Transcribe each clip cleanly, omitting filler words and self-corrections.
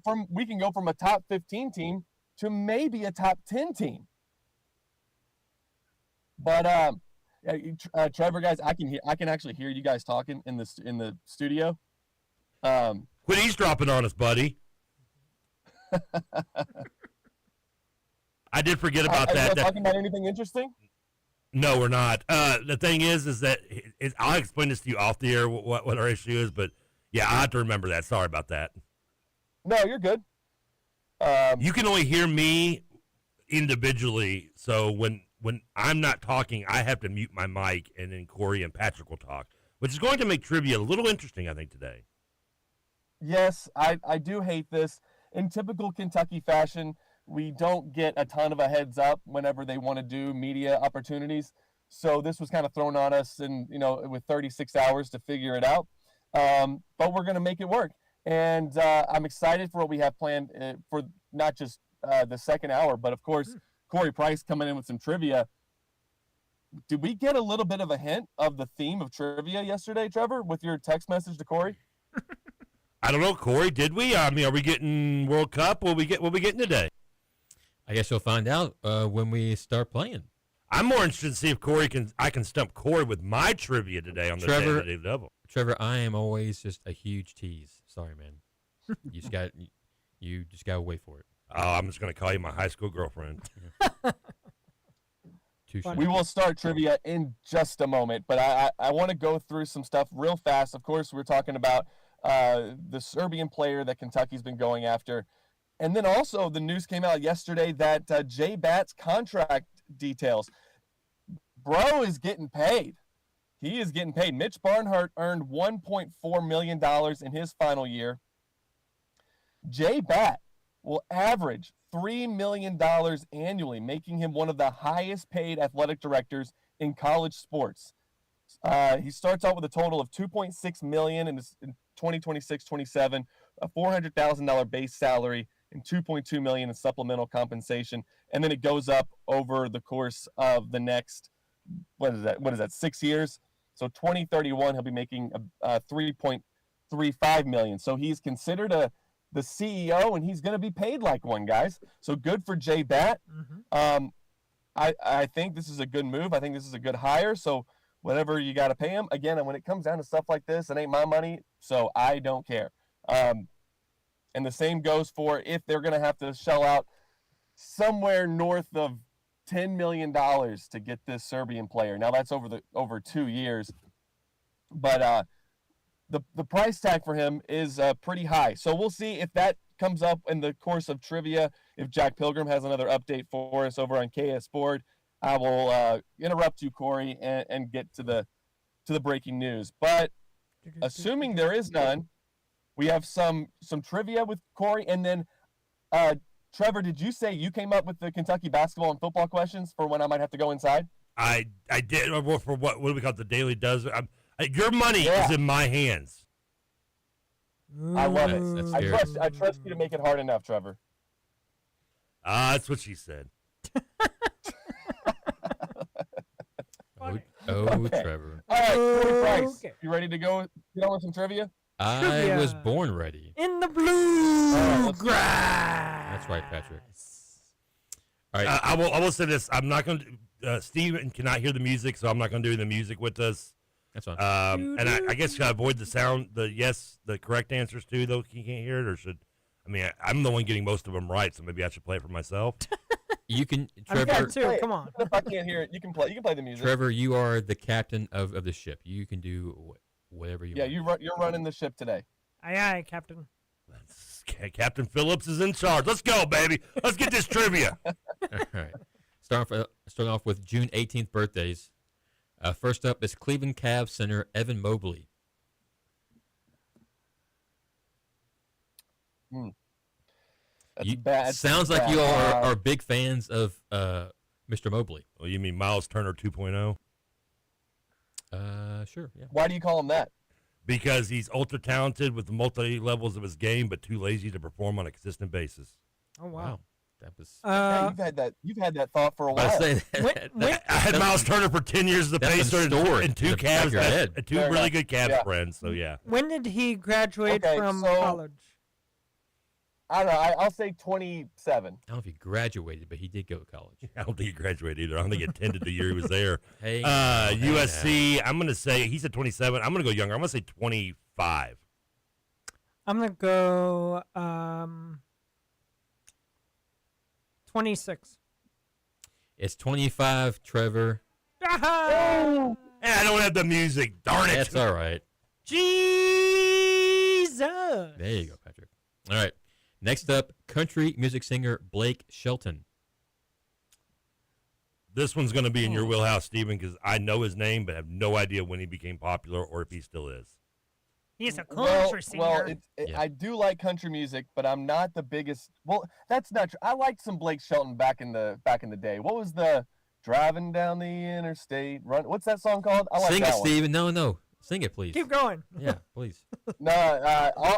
from a top 15 team to maybe a top 10 team. But Trevor, guys, I can actually hear you guys talking in the studio. Quit eavesdropping on us, buddy. I did forget about that. Are you talking about anything interesting? No, we're not. The thing is that I'll explain this to you off the air what our issue is, but yeah, I have to remember that. Sorry about that. No, you're good. You can only hear me individually, so when I'm not talking, I have to mute my mic, and then Corey and Patrick will talk, which is going to make trivia a little interesting, I think, today. Yes, I do hate this. In typical Kentucky fashion, we don't get a ton of a heads up whenever they want to do media opportunities. So this was kind of thrown on us, and with 36 hours to figure it out. But we're going to make it work. And I'm excited for what we have planned for not just the second hour, but of course, Corey Price coming in with some trivia. Did we get a little bit of a hint of the theme of trivia yesterday, Trevor, with your text message to Corey? I don't know, Corey. Did we? I mean, are we getting World Cup? What we getting today? I guess you'll find out when we start playing. I'm more interested to see if I can stump Corey with my trivia today on the Day Double. Trevor, I am always just a huge tease. Sorry, man. You just got to wait for it. Oh, I'm just going to call you my high school girlfriend. We will start trivia in just a moment, but I want to go through some stuff real fast. Of course, we're talking about the Serbian player that Kentucky's been going after. And then also the news came out yesterday that Jay Batt's contract details. Bro is getting paid. He is getting paid. Mitch Barnhart earned $1.4 million in his final year. Jay Batt will average $3 million annually, making him one of the highest paid athletic directors in college sports. He starts out with a total of $2.6 million in 2026-27, a $400,000 base salary, and $2.2 million in supplemental compensation. And then it goes up over the course of the next, what is that, 6 years? So 2031, he'll be making $3.35 million. So he's considered the CEO, and he's going to be paid like one, guys. So good for Jay Batt. Mm-hmm. I think this is a good move. I think this is a good hire. So whatever you got to pay him. Again, when it comes down to stuff like this, it ain't my money, so I don't care. And the same goes for if they're going to have to shell out somewhere north of $10 million to get this Serbian player. Now that's over 2 years, but the price tag for him is pretty high. So we'll see if that comes up in the course of trivia. If Jack Pilgrim has another update for us over on KS Board, I will interrupt you, Corey, and get to the breaking news. But assuming there is none, we have some trivia with Corey, and then Trevor, did you say you came up with the Kentucky basketball and football questions for when I might have to go inside? I did. For what do we call it? The Daily Dozen. Your money is in my hands. I love it. I trust you to make it hard enough, Trevor. That's what she said. Okay. Trevor. All right, Corey Price, you ready to go get on with some trivia? I was born ready. In the blue grass. That's right, Patrick. All right. I will say this. I'm not going to. Steven cannot hear the music, so I'm not going to do the music with us. That's fine. And I guess should I avoid the sound, the correct answers too, though he can't hear it, or should? I mean, I'm the one getting most of them right, so maybe I should play it for myself. You can, Trevor. Too. Come on. If I can't hear it, you can play. You can play the music. Trevor, you are the captain of the ship. You can do whatever you want. Yeah, you're running the ship today. Aye, aye, Captain. Captain Phillips is in charge. Let's go, baby. Let's get this trivia. All right. Starting off with June 18th birthdays. First up is Cleveland Cavs center Evan Mobley. Sounds like you all are big fans of Mr. Mobley. Well, you mean Miles Turner 2.0? Sure, yeah. Why do you call him that? Because he's ultra talented with the multi levels of his game, but too lazy to perform on a consistent basis. Oh wow. That was. Yeah, you've had that thought for a while. I had Miles Turner for 10 years as a Pacer and two Cavs, and two really good Cavs friends. So yeah. When did he graduate from college? I don't know. I'll say 27. I don't know if he graduated, but he did go to college. I don't think he graduated either. I don't think he attended the year he was there. Hey, USC, I'm going to say, he said 27. I'm going to go younger. I'm going to say 25. I'm going to go 26. It's 25, Trevor. Ah! And I don't have the music. Darn it. That's all right. Jesus. There you go, Patrick. All right. Next up, country music singer Blake Shelton. This one's going to be in your wheelhouse, Stephen, because I know his name, but have no idea when he became popular or if he still is. He's a country singer. I do like country music, but I'm not the biggest. Well, that's not true. I liked some Blake Shelton back in the day. What was the driving down the interstate? What's that song called? I like Sing that it, one. Steven. No. Sing it, please. Keep going. Yeah, please. No,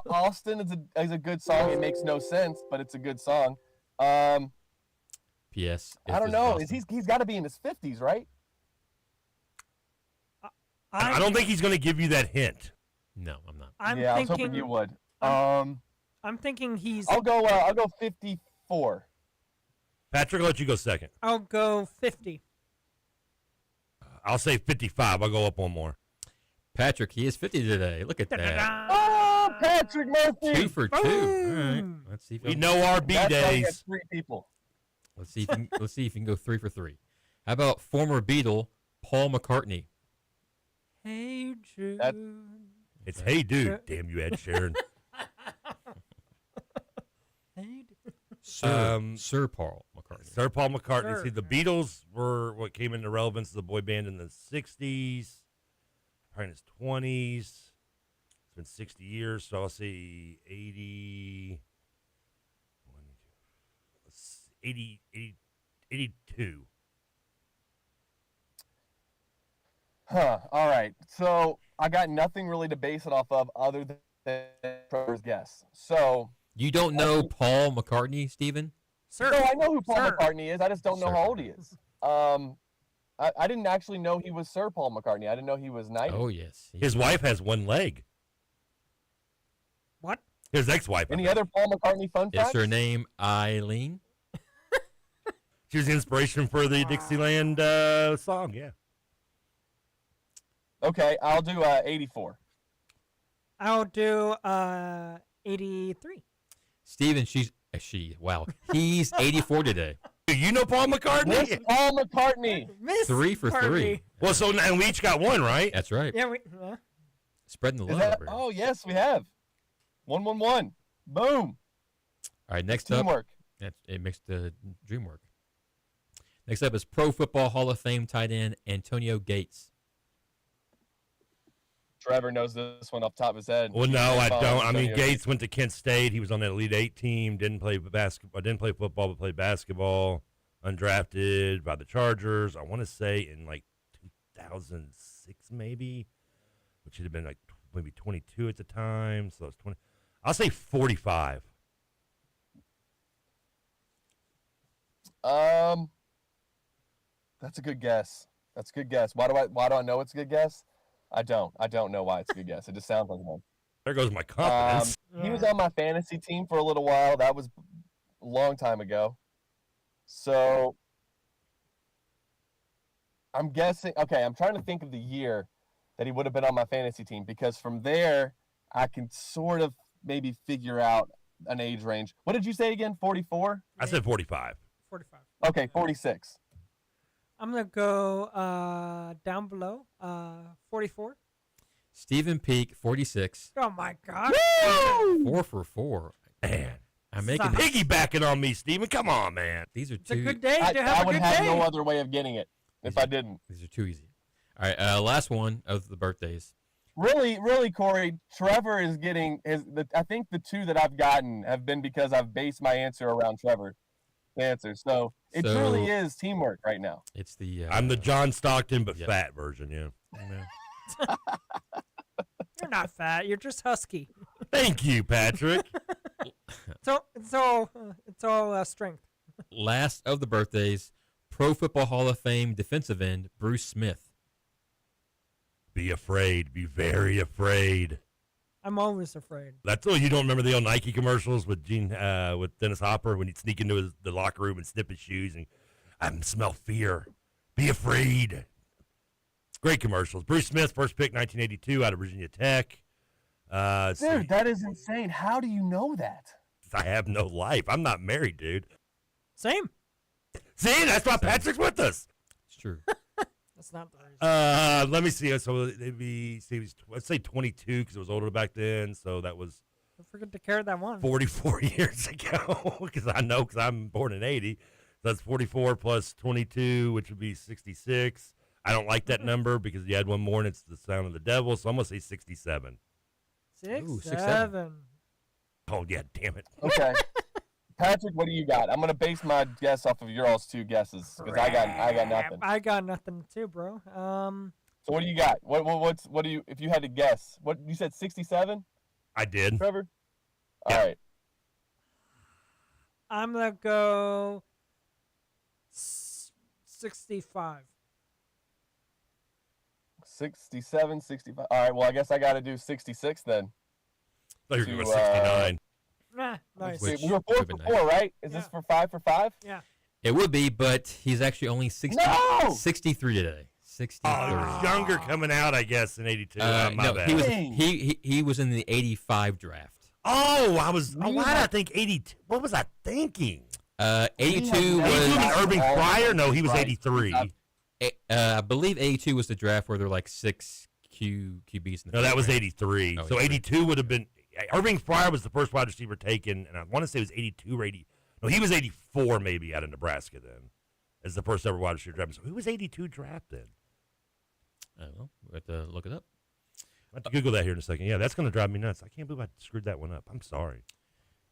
Austin is a good song. It makes no sense, but it's a good song. P.S. I don't know. He's got to be in his 50s, right? I don't think he's going to give you that hint. No, I'm not. I was hoping you would. I'm thinking he's. I'll go 54. Patrick, I'll let you go second. I'll go 50. I'll say 55. I'll go up one more. Patrick, he is 50 today. Look at that. Oh, Patrick Murphy. 2 for 2. All right. Let's see if We know our B That's days. like 3 people. Let's see if you can go 3 for 3. How about former Beatle Paul McCartney? Hey, Jude. It's Hey Dude. Damn you, Ed Sheeran. Hey, Dude. Sir Paul McCartney. Sir Paul McCartney. Sir. See, the Beatles were what came into relevance as a boy band in the 60s, probably in his 20s. It's been 60 years, so I'll say 80, 82. Huh. All right. So I got nothing really to base it off of other than Trevor's guess. So You don't know Paul McCartney, Steven? Sir. no, I know who Paul Sir. McCartney is. I just don't know Sir. how old he is. I didn't actually know he was Sir Paul McCartney. I didn't know he was 90. Oh, yes. His wife has one leg. What? His ex-wife. Any other Paul McCartney fun Is facts? her name Eileen? She was the inspiration for the Dixieland song, yeah. Okay, I'll do 84. I'll do 83. Steven, he's 84 today. Do you know Paul McCartney? Miss Paul McCartney. Miss 3 for 3. Harvey. Well, so now we each got one, right? That's right. Yeah, Spreading the Is love that, over here. oh, yes, we have. 1-1-1. Boom. All right, next up. Teamwork. It makes the dream work. Next up is Pro Football Hall of Fame tight end Antonio Gates. Trevor knows this one off the top of his head. Well, no, I don't. I mean, Antonio Gates went to Kent State. He was on that Elite Eight team. Didn't play basketball. Didn't play football, but played basketball. Undrafted by the Chargers. I want to say in like 2006, maybe, which should have been like maybe 22 at the time. So it's 20. I'll say 45. That's a good guess. That's a good guess. Why do I know it's a good guess? I don't know why it's a good guess. It just sounds like one. There goes my confidence. He was on my fantasy team for a little while. That was a long time ago. So I'm guessing. Okay, I'm trying to think of the year that he would have been on my fantasy team, because from there I can sort of maybe figure out an age range. What did you say again? 44? I said 45. 45. Okay, 46. I'm going to go down below 44. Stephen Peak, 46. Oh, my God. 4 for 4. Man, I'm making Stop. piggybacking on me, Steven. Come on, man. these are It's a too. good day to I have a would good have day. no other way of getting it if I didn't. These are too easy. All right, last one of the birthdays. Really, Corey, Trevor is getting I think the two that I've gotten have been because I've based my answer around Trevor's answer. So it truly is teamwork right now. It's the. I'm the John Stockton but yeah. fat version, yeah. You're not fat. You're just husky. Thank you, Patrick. It's all strength. Last of the birthdays, Pro Football Hall of Fame defensive end Bruce Smith. Be afraid. Be very afraid. I'm always afraid. That's all. You don't remember the old Nike commercials with with Dennis Hopper when he'd sneak into the locker room and snip his shoes and I smell fear. Be afraid. Great commercials. Bruce Smith, first pick, 1982, out of Virginia Tech. Dude, that is insane. How do you know that? I have no life. I'm not married, dude. Same. See, that's why Patrick's with us. It's true. That's not the reason. Let me see. So let's say 22 because it was older back then. So that was Don't forget to carry that one. 44 years ago because I'm born in 80. So that's 44 plus 22, which would be 66. I don't like that number because you had one more and it's the sound of the devil. So I'm going to say 67. Ooh, 7. Oh, yeah, damn it. Okay. Patrick, what do you got? I'm going to base my guess off of your all's 2 guesses because I got nothing. I got nothing too, bro. So what do you got? What do you, if you had to guess, what you said 67, I did. Trevor? Yeah. All right. I'm going to go 65. 67, 65. All right, well, I guess I got to do 66 then. I thought you were going to To, go 69. Nice. Which we were 4 would've for been 4, nice. right? Is this for 5 for 5? Yeah. It would be, but he's actually only 63 today. 63. Oh, younger coming out, I guess, in 82. My no, bad. he was in the 85 draft. Oh, why did I think 82? What was I thinking? 82 82 was Irving all Pryor? No, he was right. 83. I believe 82 was the draft where there were like 6 QBs in the No, that first was round. 83. Oh, So 83. 82 would have been Irving Pryor was the first wide receiver taken, and I want to say it was 82 or 80. No, he was 84 maybe out of Nebraska then, as the first ever wide receiver drafted. So who was 82 drafted? I don't know. We have to look it up. I have to Google that here in a second. Yeah, that's going to drive me nuts. I can't believe I screwed that one up. I'm sorry.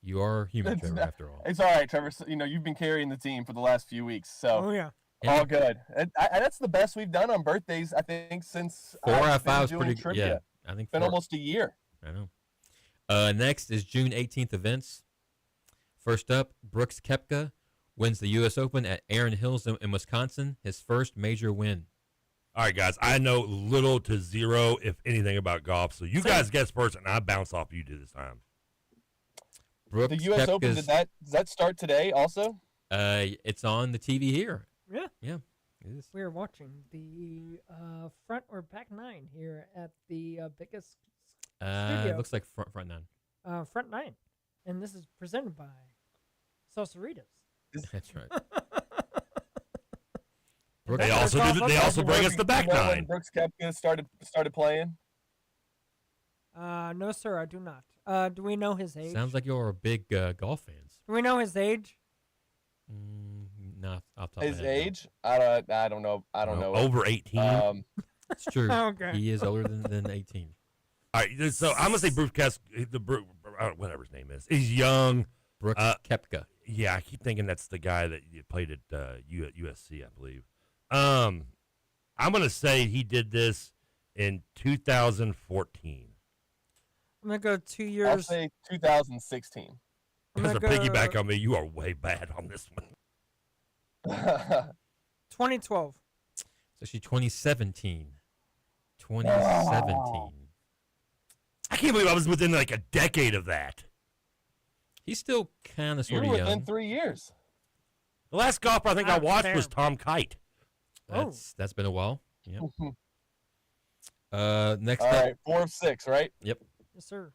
You are human, It's Trevor, not- after all. It's all right, Trevor. So, you've been carrying the team for the last few weeks, so Oh, yeah. all good. That's the best we've done on birthdays, I think, since 4 out I've of been 5 is doing pretty good. trivia. Yeah, I think It's been 4. almost a year. I know. Next is June 18th events. First up, Brooks Koepka wins the U.S. Open at Erin Hills in Wisconsin, his first major win. All right, guys. I know little to zero, if anything, about golf. So you guys guess first, and I bounce off you this time. Brooks The U.S. Open, Koepka's- does that start today also? It's on the TV here. Yeah. Yeah, it is. We are watching the front or back 9 here at the biggest studio. Looks like front 9. front 9. And this is presented by Salsaritas. That's right. They also bring us the back You know when 9. Brooks Koepka started playing? No, sir, I do not. Do we know his age? Sounds like you're a big golf fans. Do we know his age? Not off the top of His my head, no. age? I don't know. I don't know. Over 18. It's true. Okay. He is older than 18. All right, so I'm gonna say Bruce whatever his name is. He's young. Brooks Koepka. Yeah, I keep thinking that's the guy that played at USC, I believe. I'm gonna say he did this in 2014. I'm going to go 2 I'll years. say 2016. I'm Because gonna to go piggyback on me, you are way bad on this one. 2012. It's actually 2017. 2017. I can't believe I was within like a decade of that. He's still kind of You sort were of within young. 3 years. The last golfer I think I Ah, watched fair. was Tom Kite. That's been a while. Yep. Next All up. right, 4 of 6, right? Yep. Yes, sir.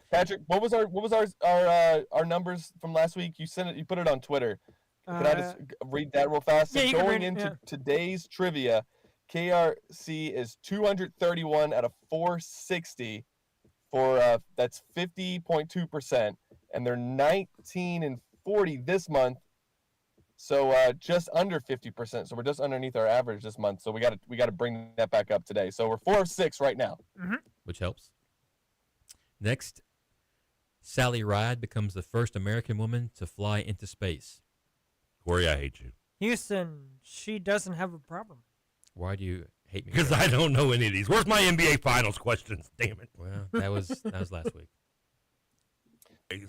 Patrick, what was our numbers from last week? You sent it. You put it on Twitter. Can I just read that real fast? yeah, So you can going read it, into yeah. today's trivia, KRC is 231 out of 460 for that's 50.2%, and they're 19 and 40 this month. So just under 50%. So we're just underneath our average this month. So we got to bring that back up today. So we're 4 of 6 right now. Which helps. Next, Sally Ride becomes the first American woman to fly into space. Corey, I hate you. Houston, she doesn't have a problem. Why do you hate me? Because Trevor? I don't know any of these. Where's my NBA Finals questions? Damn it. Well, that was last week.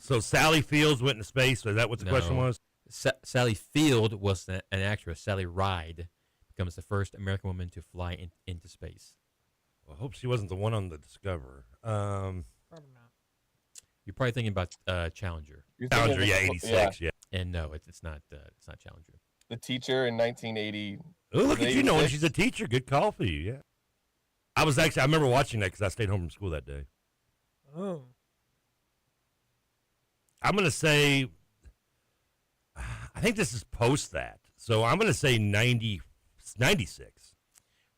So Sally Fields went into space. So is that what the question No. was? Sally Field was an actress. Sally Ride becomes the first American woman to fly into space. Well, I hope she wasn't the one on the Discoverer. Probably not. You're probably thinking about Challenger. You're thinking Challenger, of yeah, 86, yeah. And no, it's not Challenger. The teacher in 1980. Oh, look at you knowing 86? she's a teacher. Good call for you, yeah. I remember watching that because I stayed home from school that day. Oh. I'm going to say, I think this is post that. So I'm going to say 96.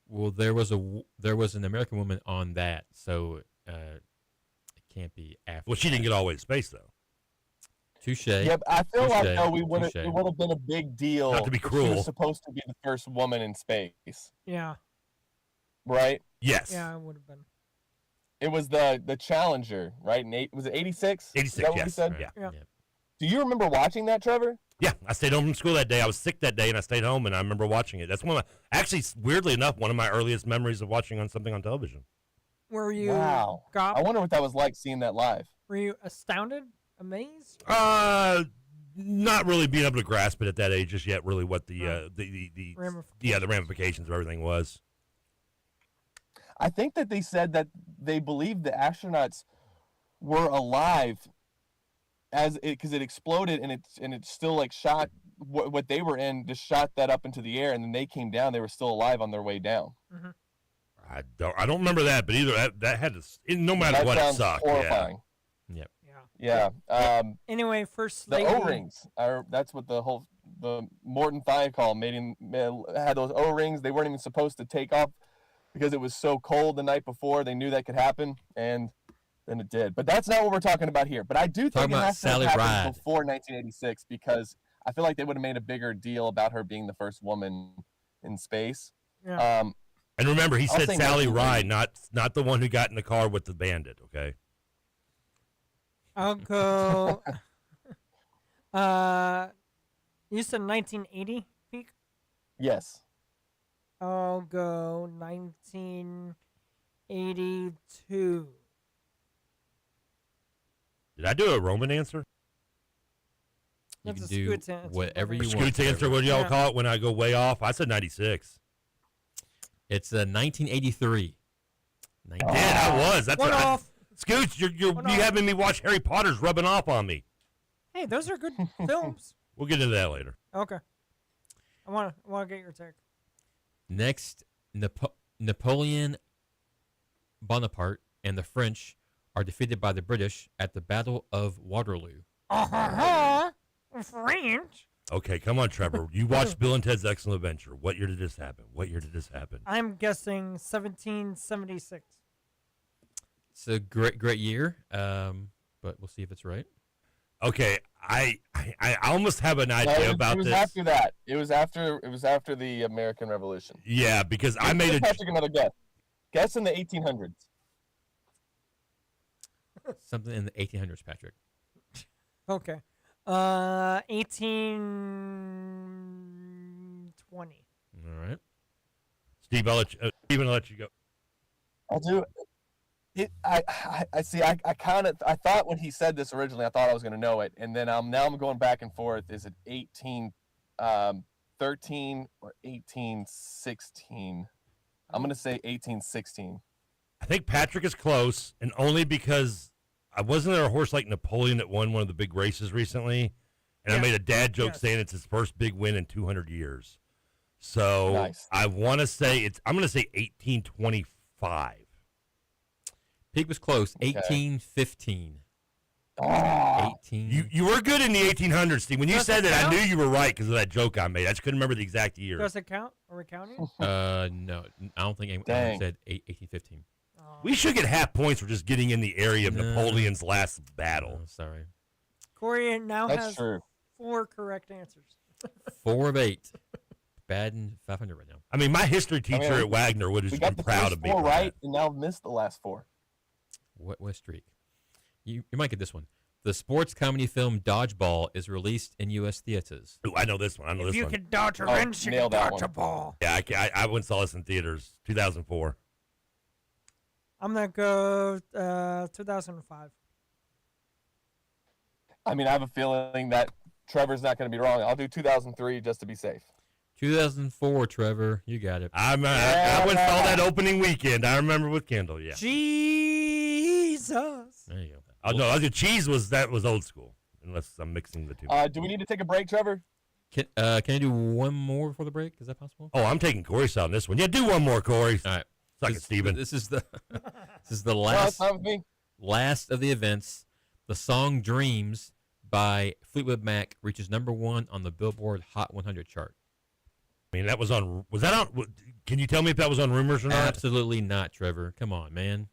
Well, there was an American woman on that, so it can't be after. Well, she didn't get all the way to space, though. Touche. Yeah, but I feel like Touche. though it would Touche. have been a big deal. Not to be if She cruel. was supposed to be the first woman in space, Yeah. right? Yes. Yeah, it would have been. It was the Challenger, right? Was it 86? 86, Is that what yes. we said? Yeah. Yeah. Do you remember watching that, Trevor? Yeah, I stayed home from school that day. I was sick that day, and I stayed home, and I remember watching it. That's actually, weirdly enough, one of my earliest memories of watching something on television. Were you Wow. I wonder what that was like seeing that live. Were you astounded? Amazed? Not really being able to grasp it at that age just yet. Really, what the ramifications of everything was. I think that they said that they believed the astronauts were alive because it exploded and it still like shot what they were in, just shot that up into the air, and then they came down. They were still alive on their way down. Mm-hmm. I don't remember that, but either that had to. No matter That what, it sounds sucked. horrifying. Yep. Yeah. Anyway, first the lady. O-rings that's what the Morton Thiokol had those O-rings. They weren't even supposed to take off because it was so cold the night before. They knew that could happen, and then it did. But that's not what we're talking about here. But I do think it has to have happened before 1986 because I feel like they would have made a bigger deal about her being the first woman in space. Yeah. And remember, he said Sally Ride, 1980. not the one who got in the car with the bandit. Okay. I'll go. You said 1980 peak. Yes. I'll go 1982. Did I do a Roman answer? You That's can a do Scoot's answer, whatever you want. Scoot's answer, what do y'all Yeah. call it when I go way off? I said 96. It's 1983. Yeah, I was. That's One what off. Scoots, you One off. having me watch Harry Potter's rubbing off on me. Hey, those are good films. We'll get into that later. Okay. I want to get your take. Next, Napoleon Bonaparte and the French are defeated by the British at the Battle of Waterloo. French. Okay, come on, Trevor. You watched Bill and Ted's Excellent Adventure. What year did this happen? I'm guessing 1776. It's a great year, but we'll see if it's right. Okay, I almost have an idea about this. It was after that. It was after the American Revolution. Yeah, because I made Patrick another guess. Guess in the 1800s. Something in the 1800s, Patrick. Okay. 1820. All right. Steve, I'll let you go. I'll do it. I see. I thought when he said this originally, I thought I was going to know it, and then now I'm going back and forth. Is it 1813 or 1816? I'm going to say 1816. I think Patrick is close, and only because I wasn't there a horse like Napoleon that won one of the big races recently, and I made a dad joke saying it's his first big win in 200 years. So nice. I want to say I'm going to say 1825. Pig was close. Okay. 1815. Oh, 18. You were good in the 1800s, Steve. When you Does said it that, I count? knew you were right because of that joke I made. I just couldn't remember the exact year. Does it count? Are we counting? No, I don't think anyone Dang. said 1815. We should get half points for just getting in the area of No. Napoleon's last battle. Oh, sorry. Corey now that's has true. 4 correct answers. 4 of 8. Batting 500 right now. I mean, my history teacher at Wagner would have We just got been the proud first of me. 4 for right, that. and now missed the last 4. What streak? You might get this one. The sports comedy film Dodgeball is released in U.S. theaters. Ooh, I know this one. If you could dodge a Oh, wrench, you nailed can that dodge one. a ball. Yeah, I went and saw this in theaters, 2004. I'm going to go 2005. I mean, I have a feeling that Trevor's not going to be wrong. I'll do 2003 just to be safe. 2004, Trevor. You got it. I went and saw that opening weekend. I remember with Kendall, yeah. Jesus. There you go. Oh no, the cheese was old school. Unless I'm mixing the two. Do we need to take a break, Trevor? Can I do one more before the break? Is that possible? Oh, I'm taking Corey's on this one. Yeah, do one more, Corey. All right. Suck it, Steven. This is the Last last of the events. The song "Dreams" by Fleetwood Mac reaches #1 on the Billboard Hot 100 chart. I mean, was that on? Can you tell me if that was on Rumors or not? Absolutely not, Trevor. Come on, man.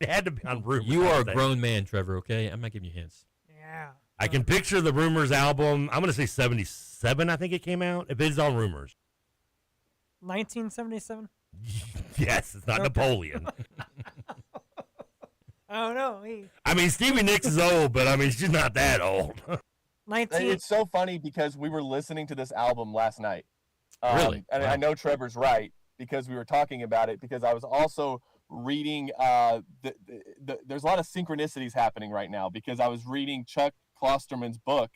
It had to be on Rumors. You are a grown man, Trevor. Okay, I'm not giving you hints. Yeah. I can picture the Rumors album. I'm going to say 77, I think it came out. If it's on Rumors. 1977. Yes, it's not Napoleon. I don't know. I mean, Stevie Nicks is old, but I mean, she's not that old. 19. It's so funny because we were listening to this album last night. Really? And Wow. I know Trevor's right because we were talking about it because I was also reading there's a lot of synchronicities happening right now because I was reading Chuck Klosterman's book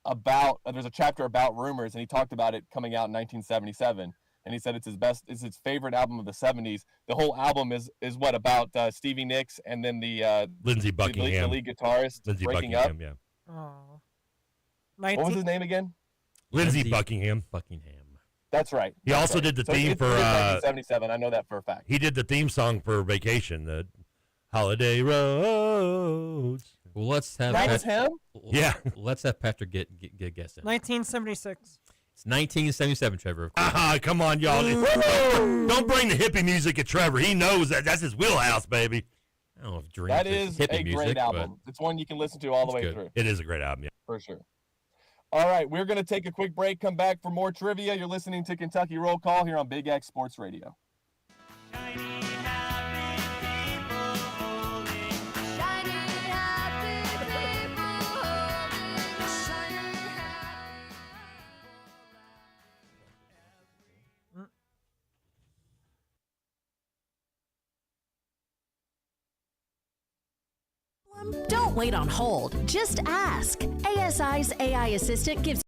about there's a chapter about Rumors, and he talked about it coming out in 1977, and he said it's his favorite album of the 70s. The whole album is what about Stevie Nicks and then the Lindsey Buckingham, the lead guitarist Lindsey breaking Buckingham, up. yeah. Oh. What was his name again? Lindsey Buckingham. That's right. He also did the theme for 1977. I know that for a fact. He did the theme song for Vacation, the Holiday Roads. Well, let's have That was him? Yeah. Let's have Patrick get a guess in. 1976. It's 1977, Trevor. Of course. Come on, y'all. Don't bring the hippie music at Trevor. He knows that's his wheelhouse, baby. I don't know if Dreams That is is hippie a music, great but album. It's one you can listen to all the way good. through. It is a great album, yeah. For sure. All right, we're going to take a quick break, come back for more trivia. You're listening to Kentucky Roll Call here on Big X Sports Radio. Don't wait on hold. Just ask. ASI's AI Assistant gives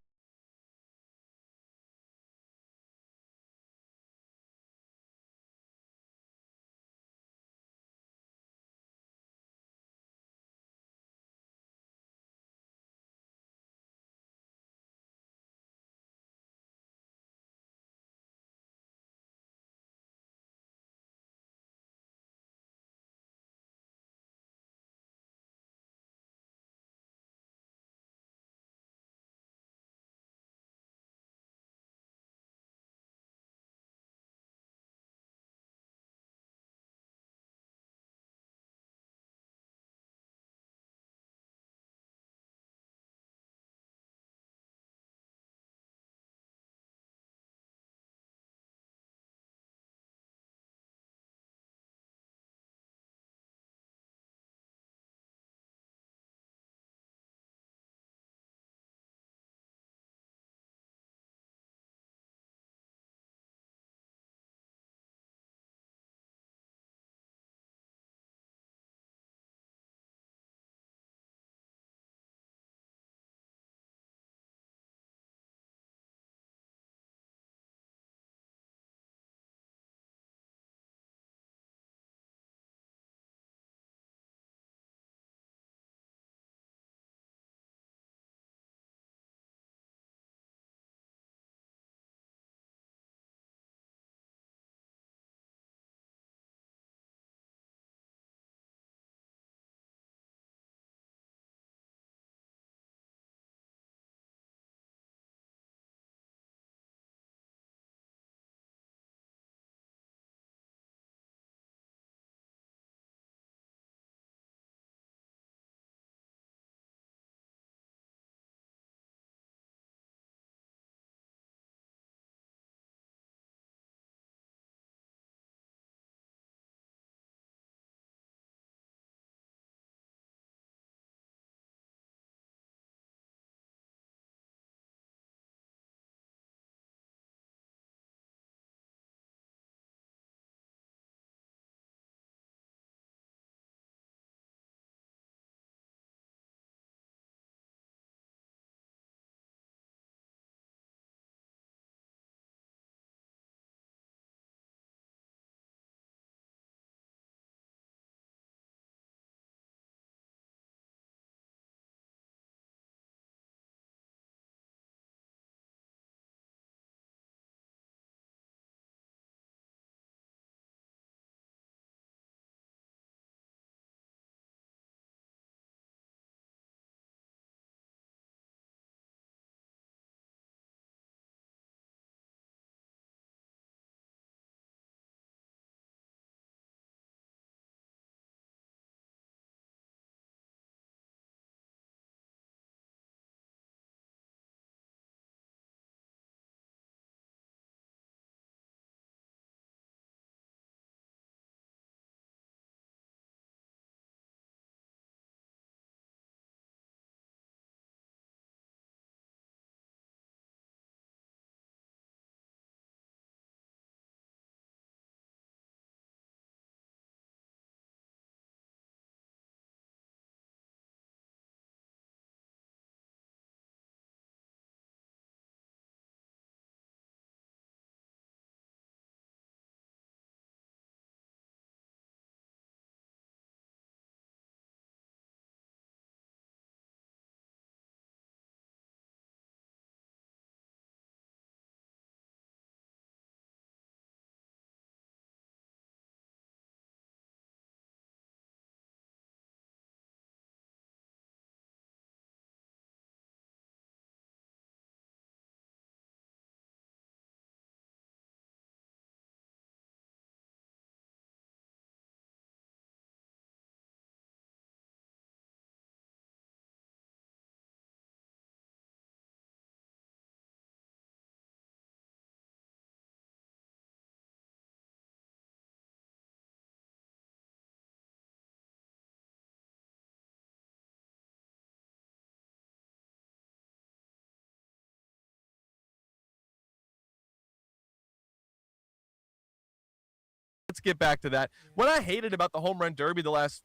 let's get back to that. What I hated about the home run derby the last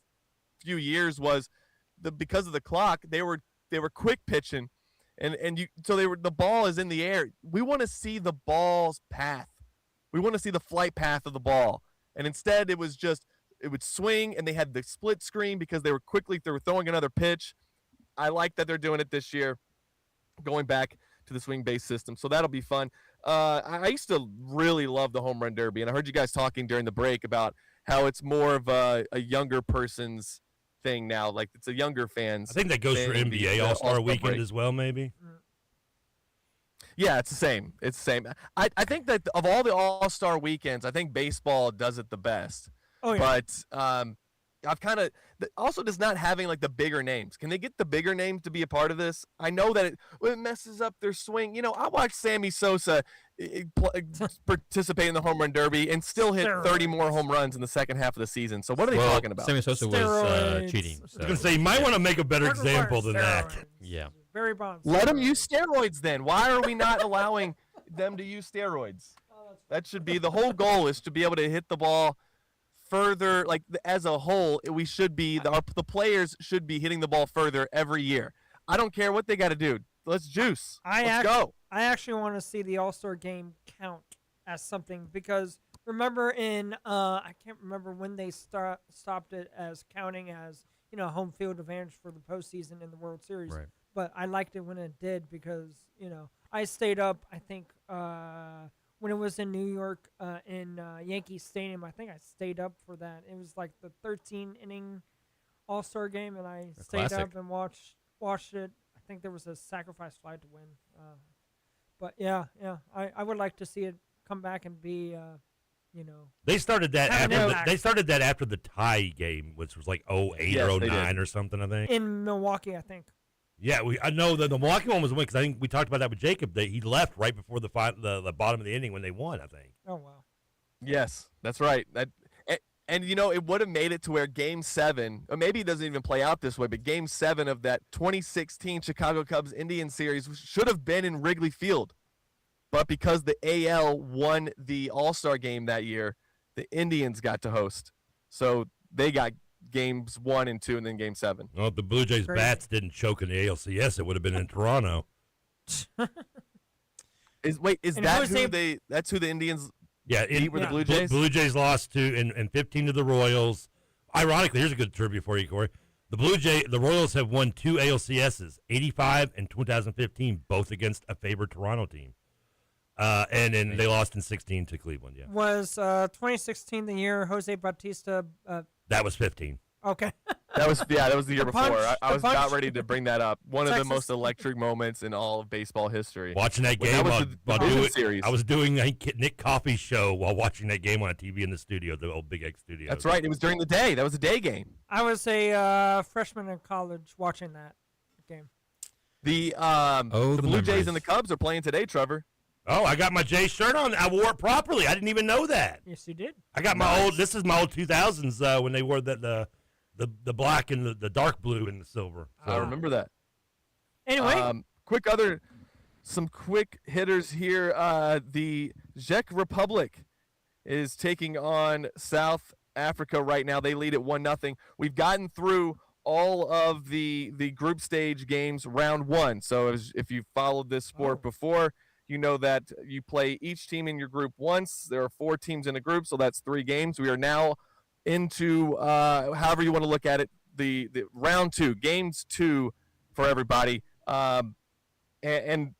few years was because of the clock, they were quick pitching, the ball is in the air. We want to see the ball's path. We want to see the flight path of the ball, and instead it would swing, and they had the split screen because they were throwing another pitch. I like that they're doing it this year, going back to the swing-based system, so that'll be fun. I used to really love the home run derby, and I heard you guys talking during the break about how it's more of a younger person's thing now. Like, it's a younger fans. I think that goes for NBA All-Star Weekend as well, maybe. Yeah, it's the same. I think that of all the All-Star weekends, I think baseball does it the best. Oh, yeah. But I've kind of also just not having like the bigger names. Can they get the bigger names to be a part of this? I know that it messes up their swing. You know, I watched Sammy Sosa participate in the home run derby and still hit 30 more home runs in the second half of the season. So what are they talking about? Sammy Sosa was cheating. So. I was going to say, you might want to make a better example than that. Yeah. Barry Bonds. Let them use steroids then. Why are we not allowing them to use steroids? That should be the whole goal, is to be able to hit the ball further. Like, as a whole, we should be the players should be hitting the ball further every year. I don't care what they got to do. Let's juice. Let's go. I actually want to see the All-Star game count as something, because remember I can't remember when they stopped it as counting as, home field advantage for the postseason in the World Series. Right. But I liked it when it did, because I stayed up. I think when it was in New York in Yankee Stadium, I think I stayed up for that. It was like the 13-inning All-Star game, and I stayed up and watched it. I think there was a sacrifice fly to win. But yeah, I would like to see it come back and be, They started that having after the tie game, which was like 08 or 09 or something, I think. in Milwaukee, I think. Yeah, I know the Milwaukee one was a win, because I think we talked about that with Jacob. That he left right before the bottom of the inning when they won, I think. Oh, wow. Yes, that's right. And it would have made it to where Game 7, or maybe it doesn't even play out this way, but Game 7 of that 2016 Chicago Cubs Indians series should have been in Wrigley Field. But because the AL won the All-Star game that year, the Indians got to host. So they got Games 1 and 2, and then Game 7. Well, if the Blue Jays bats didn't choke in the ALCS, it would have been in Toronto. That's who the Indians beat were the Blue Jays? Blue Jays lost in 15 to the Royals. Ironically, here's a good trivia for you, Corey. The Royals have won 2 ALCSs, 85 and 2015, both against a favored Toronto team. And then they lost in 16 to Cleveland, yeah. Was 2016 the year Jose Bautista? That was 15. Okay. That was the year before. I was punch. about ready to bring that up. One of the Texas. most electric moments in all of baseball history. Watching that Well, game, that was the series. I was doing Nick Coffey's show while watching that game on TV in the studio, the old Big X studio. That's right. It was during the day. That was a day game. I was a freshman in college watching that game. The the Blue Jays memories. and the Cubs are playing today, Trevor. Oh, I got my Jay shirt on. I wore it properly. I didn't even know that. Yes, you did. I got my old. This is my old 2000s when they wore the black and the dark blue and the silver. I remember that. Anyway, some quick hitters here. The Czech Republic is taking on South Africa right now. They lead at 1-0. We've gotten through all of the group stage games, round 1. So if you followed this sport before, you know that you play each team in your group once. There are 4 teams in a group, so that's 3 games. We are now into however you want to look at it, the round 2, games 2 for everybody. I said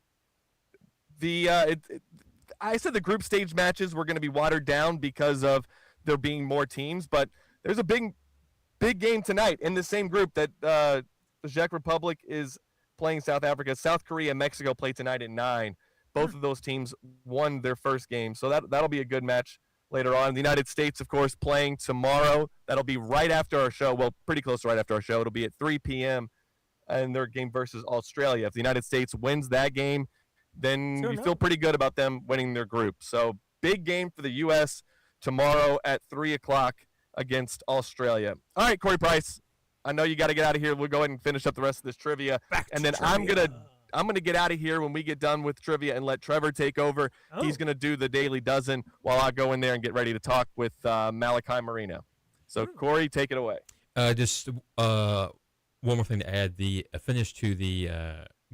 the group stage matches were going to be watered down because of there being more teams, but there's a big game tonight in the same group that the Czech Republic is playing South Africa. South Korea and Mexico play tonight at 9. Both of those teams won their first game, so that'll be a good match later on. The United States, of course, playing tomorrow. That'll be right after our show. Well, pretty close to right after our show. It'll be at 3 p.m. in their game versus Australia. If the United States wins that game, then you feel pretty good about them winning their group. So big game for the U.S. tomorrow at 3 o'clock against Australia. All right, Corey Price, I know you got to get out of here. We'll go ahead and finish up the rest of this trivia. And then I'm going to gonna get out of here when we get done with trivia and let Trevor take over. Oh. He's gonna do the Daily Dozen while I go in there and get ready to talk with Malachi Marino. So Corey, take it away. Just one more thing to add: the finish to the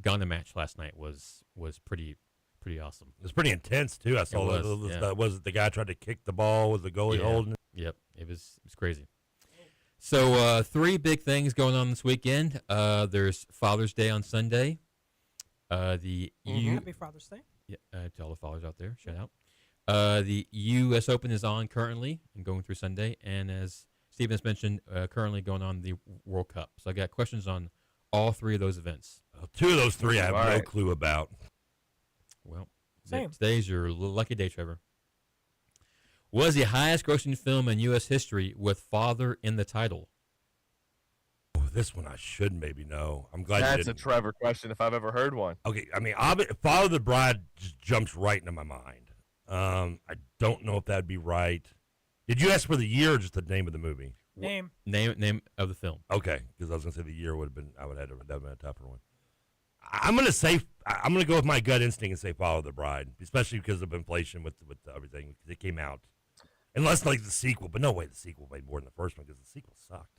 Ghana match last night was pretty awesome. It was pretty intense too. I saw was it the guy tried to kick the ball with the goalie holding it? Yep, it was crazy. So 3 big things going on this weekend. There's Father's Day on Sunday. Happy Father's Day. Yeah, to all the fathers out there, shout out. The U.S. Open is on currently and going through Sunday, and as Stephen has mentioned, currently going on the World Cup. So I got questions on all 3 of those events. Well, 2 of those 3 I have no clue about. Well, Same. Today's your lucky day, Trevor. Was the highest grossing film in U.S. history with father in the title? Oh, this one I should maybe know. I'm glad That's you a didn't. Trevor question if I've ever heard one. Okay, I mean, Father of the Bride just jumps right into my mind. I don't know if that'd be right. Did you ask for the year or just the name of the movie? Name. Name of the film. Okay, because I was gonna say the year would have been. That would have been a tougher one. I'm gonna go with my gut instinct and say Follow the Bride, especially because of inflation with everything. Because it came out, unless like the sequel, but no way the sequel made more than the first one because the sequel sucked.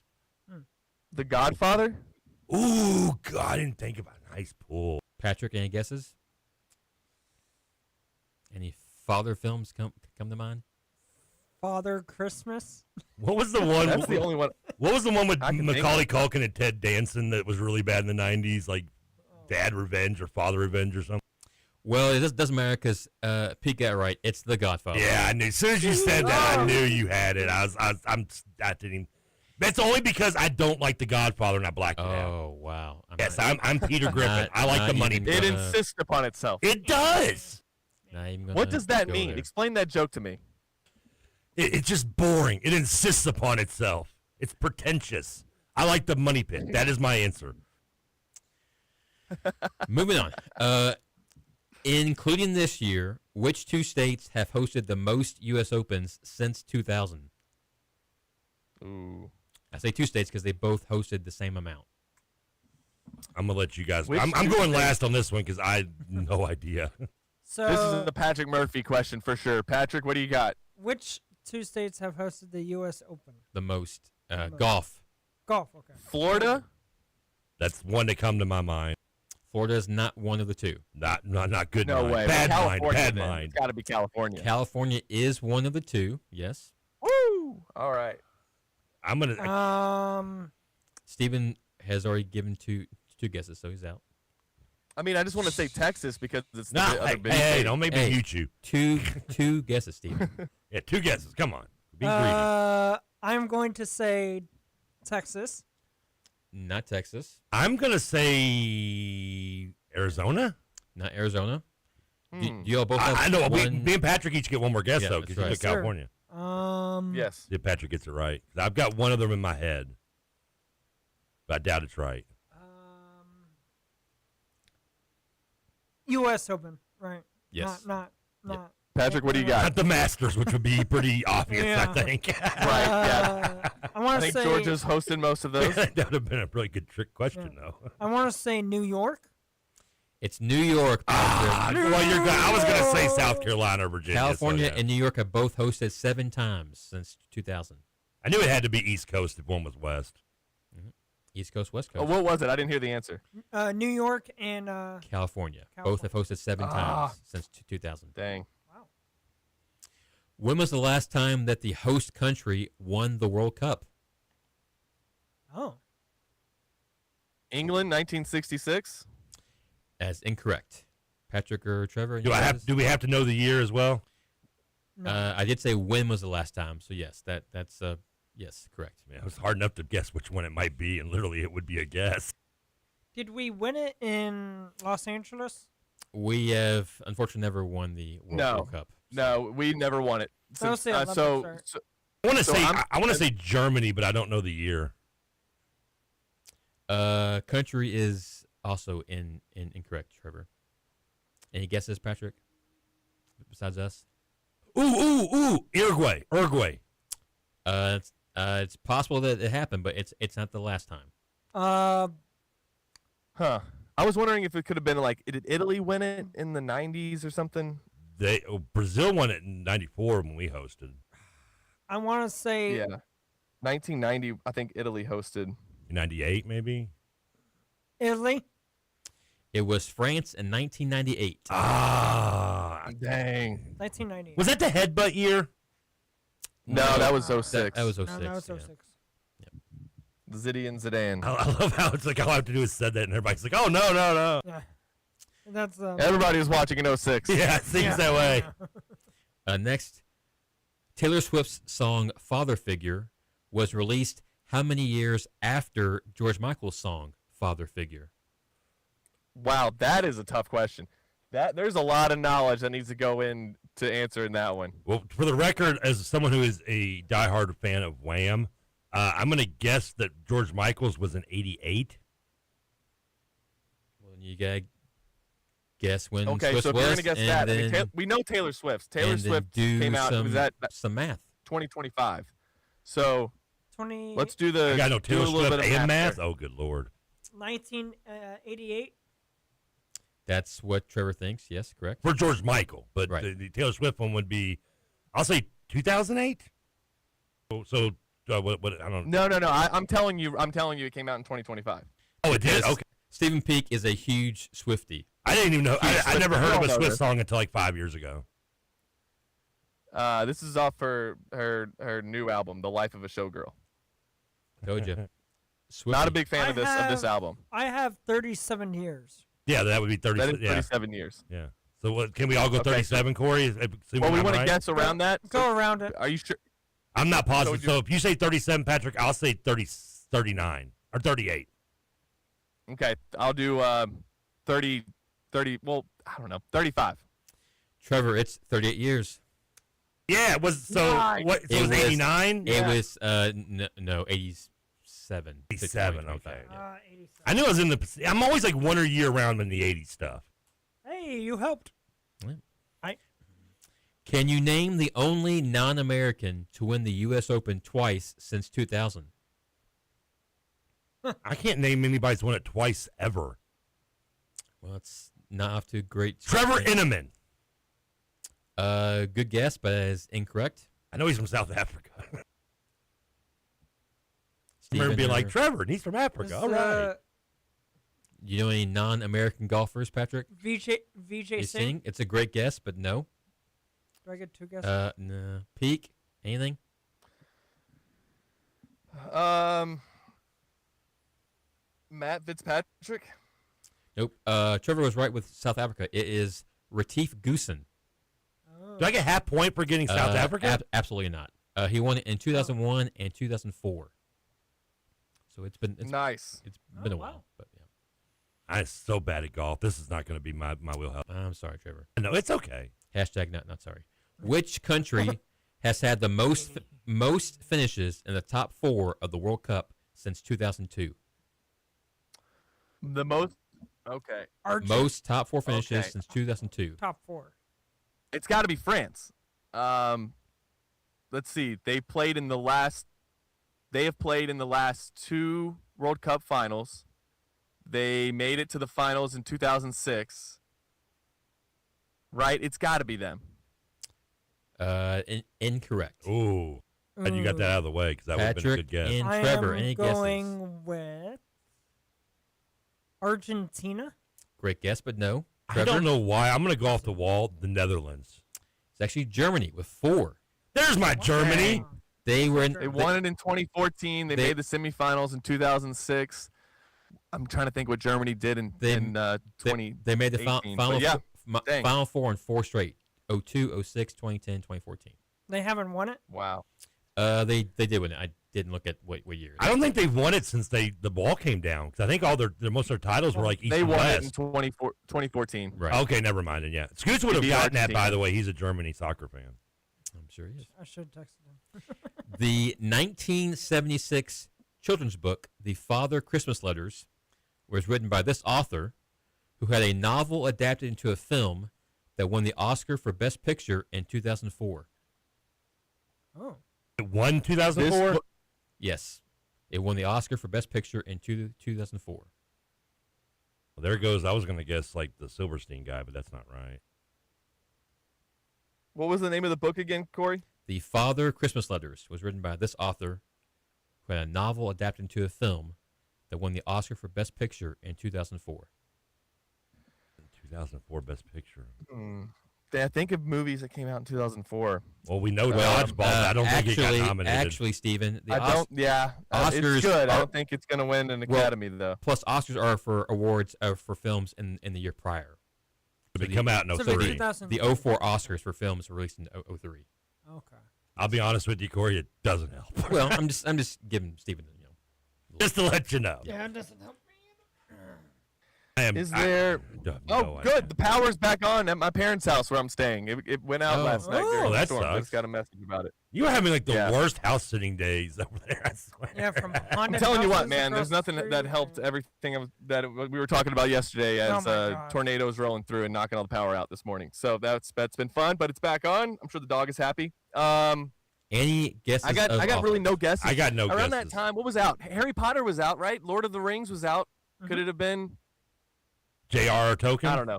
The Godfather? Ooh, God, I didn't think about it. Nice pull. Patrick, any guesses? Any father films come to mind? Father Christmas. What was the one? That's the only one. What was the one with I can think Macaulay Culkin and Ted Danson that was really bad in the 90s, like Dad Revenge or Father Revenge or something? Well, it doesn't matter because Pete got it right. It's The Godfather. Yeah, I knew. As soon as you said that, I knew you had it. I didn't even. That's only because I don't like The Godfather and I blacked it out. Oh, wow. I'm Peter Griffin. I like the money. even It gonna- insists upon itself. It does. Not even What gonna does that go mean? there. Explain that joke to me. It's just boring. It insists upon itself. It's pretentious. I like the money pit. That is my answer. Moving on. Including this year, which 2 states have hosted the most U.S. Opens since 2000? Ooh. I say 2 states because they both hosted the same amount. I'm gonna let you guys. Which I'm two going states? last on this one because I have no idea. So This is a Patrick Murphy question for sure. Patrick, what do you got? which 2 states have hosted the U.S. Open? The most. most. Golf. Golf. Okay. Florida? That's one that come to my mind. Florida is not one of the 2. Not good. No mind. way. Bad mind. California, Bad then. mind. It's got to be California. California is one of the 2. Yes. Woo! All right. I'm gonna. Stephen has already given two guesses, so he's out. I mean, I just want to say Texas because it's Nah, the other big hey, state. don't make me Hey. mute you. Two guesses, Stephen. Yeah, 2 guesses. Come on. Be greedy. I'm going to say Texas. Not Texas. I'm gonna say Arizona. Not Arizona. Do Hmm. you all both have I know. one? Me and Patrick each get one more guess Yeah, though that's because you right. took Sure. California. Yes. Yeah, Patrick gets it right. I've got one of them in my head, but I doubt it's right. U.S. Open. Right. Yes. Not. Patrick, what do you got? Not the Masters, which would be pretty obvious, Yeah. I think. Right, yeah. I I want to think say. Georgia's hosted most of those. that would have been a really good trick question, though. I want to say New York. It's New York, Patrick. Well, I was going to say South Carolina or Virginia. California so, yeah. and New York have both hosted 7 times since 2000. I knew it had to be East Coast if one was West. East Coast, West Oh, Coast. what was it? I didn't hear the answer. New York and California. Both have hosted 7 Ah. times since 2000. Dang. wow. When was the last time that the host country won the World Cup? Oh. England, 1966. As incorrect. Patrick or Trevor? Do any we have to know the year as well? No. I did say when was the last time, so yes, that's yes, correct. Yeah, it was hard enough to guess which one it might be, and literally it would be a guess. Did we win it in Los Angeles? We have unfortunately never won the World Cup. No, we never won it. So Since- say Olympics, so, right? so I want to So say I'm- I want to say Germany, but I don't know the year. Country is also incorrect, Trevor. Any guesses, Patrick? Besides us? Ooh! Uruguay. It's possible that it happened, but it's not the last time. Uh, huh? I was wondering if it could have been like, did Italy win it in the 90s or something? Brazil won it in '94 when we hosted. I want to say Yeah. 1990, I think Italy hosted. '98 maybe. Italy. It was France in 1998. Ah, Dang. 1990. was that the headbutt year? No, that was 06. That was 06. No, that was yeah. 06. Zidane Zidane. I love how it's like all I have to do is said that, and everybody's like, "Oh no." Yeah. That's Everybody was watching in 06. Yeah, it seems that way. Next, Taylor Swift's song "Father Figure" was released how many years after George Michael's song "Father Figure"? Wow, that is a tough question. There's a lot of knowledge that needs to go in to answering that one. Well, for the record, as someone who is a diehard fan of Wham, I'm going to guess that George Michael's was in '88. Well, you gotta guess when Okay, Swift so if was, you're going to guess and that, I mean, then- we know Taylor Swift. Taylor and then Swift do came out, was that some math. 2025. So 20. let's do the. I got no do a Taylor little Swift bit of and math. there. Oh, good lord! 1988. That's what Trevor thinks. Yes, correct. For George Michael, but Right. the Taylor Swift one would be, I'll say 2008. So what? I don't. No. I'm telling you, it came out in 2025. Oh, it did. Because Okay, Stephen Peake is a huge Swiftie. I didn't even know. I Swift. never We heard all of a know Swift this. song until like 5 years ago. This is off her new album, The Life of a Showgirl. Told you. Swiftie. Not a big fan I of this have- album. I have 37 years. Yeah, that would be 30. That is Yeah, 37 years. yeah. So what? Can we all go Okay, 37, Corey? Well, we want to guess around that. Go around it. Are you sure? I'm not positive. So So if you say 37, Patrick, I'll say 39 or 38. Okay, I'll do 30. Well, I don't know, 35. Trevor, it's 38 years. Yeah, it was so. Nice. What? So It it was was- 89. It was no 87. 87, 20, okay. 87. I knew I was in the. I'm always like 1 or year around in the 80s stuff. Hey, you helped. Can you name the only non-American to win the U.S. Open twice since 2000? I can't name anybody's won it twice ever. Well, it's not off to a great. Trevor start. Inneman. Good guess, but that is incorrect. I know he's from South Africa. I Steven, remember being like or- Trevor, and he's from Africa. Was, All right. You know any non-American golfers, Patrick? VJ You Singh. sing? It's a great guess, but no. Do I get two guesses? No. Peak? Anything? Matt Fitzpatrick. Nope. Trevor was right with South Africa. It is Retief Goosen. Oh. Do I get half point for getting South Africa? Absolutely not. He won it in 2001 and 2004. So it's been Nice. been a Oh, wow. while, but yeah. I'm so bad at golf. This is not going to be my wheelhouse. I'm sorry, Trevor. No, it's okay. Hashtag not sorry. Which country has had the most finishes in the top 4 of the World Cup since 2002? The most. Okay. Most top 4 finishes Okay. since 2002. Top 4. It's got to be France. Let's see. They have played in the last 2 World Cup finals. They made it to the finals in 2006. Right? It's got to be them. Incorrect. Ooh. And you got that out of the way because that would have been a good Patrick guess. and I Trevor, am any going guesses? with Argentina. Great guess, but no. I Trevor? don't know why. I'm going to go off the wall. The Netherlands. It's actually Germany with 4. There's my Germany. Wow. They were in. They won it in 2014. They made the semifinals in 2006. I'm trying to think what Germany did in 20. They made the 18, final but yeah, dang. final 4 in 4 straight. 02, 06, 2010, 2014. They haven't won it. Wow. They did win it. I didn't look at what year. I don't think they've won it since the ball came down because I think all their most of their titles were like East They and won West. it in 2014. Right. Okay, never mind. And yeah, Scoots would have beat gotten that. By Argentina. the way, he's a Germany soccer fan. I'm sure he is. I should text them. The 1976 children's book, The Father Christmas Letters, was written by this author, who had a novel adapted into a film that won the Oscar for Best Picture in 2004. Oh. It won This 2004. book- Yes, it won the Oscar for Best Picture in 2004. Well, there goes. I was going to guess like the Silverstein guy, but that's not right. What was the name of the book again, Corey? The Father Christmas Letters was written by this author who had a novel adapted into a film that won the Oscar for Best Picture in 2004. 2004 Best Picture. I think of movies that came out in 2004. Well, we know Dodgeball. I don't think it got nominated. Actually, Stephen, the Oscars, it's good. I don't think it's going to win an Academy, though. Plus, Oscars are for awards for films in the year prior. Did it come out in 03? The 04 Oscars for films were released in 03. Okay. I'll be honest with you, Corey. It doesn't help. Well, I'm just giving Stephen, just to let you know. Yeah, it doesn't help me Is there? Good. The power's back on at my parents' house where I'm staying. It went out last night during the storm. I just got a message about it. You were having like the worst house sitting days over there. I swear. Yeah, from I'm telling you what, man. There's nothing that helped everything that we were talking about yesterday as tornadoes rolling through and knocking all the power out this morning. So that's been fun, but it's back on. I'm sure the dog is happy. Any guesses? I got really no guesses. I got no guesses. Around that time, what was out? Harry Potter was out, right? Lord of the Rings was out. Could it have been J.R.R. Tolkien? I don't know.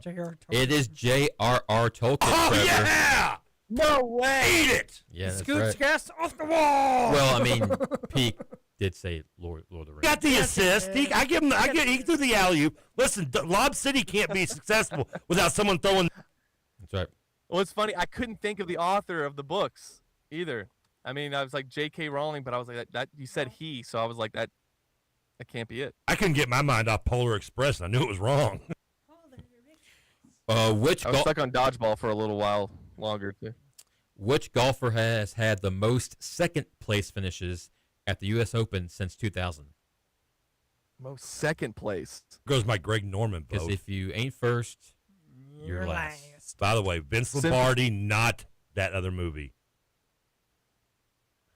It is J.R.R. Tolkien. Oh, Trevor. yeah! No way! Eat it! Yeah, that's Scoots right. gas off the wall. Well, I mean, Peake did say Lord of the Rings. Got the assist. He threw the alley-oop. Listen, Lob City can't be successful without someone throwing. That's right. Well, it's funny. I couldn't think of the author of the books either. I mean, I was like J.K. Rowling, but I was like that. You said he, so I was like that. That can't be it. I couldn't get my mind off Polar Express, and I knew it was wrong. I was stuck on dodgeball for a little while longer too. Which golfer has had the most second-place finishes at the U.S. Open since 2000? Most second place. Goes my Greg Norman vote. Because if you ain't first, you're last. By the way, Vince Lombardi, not that other movie.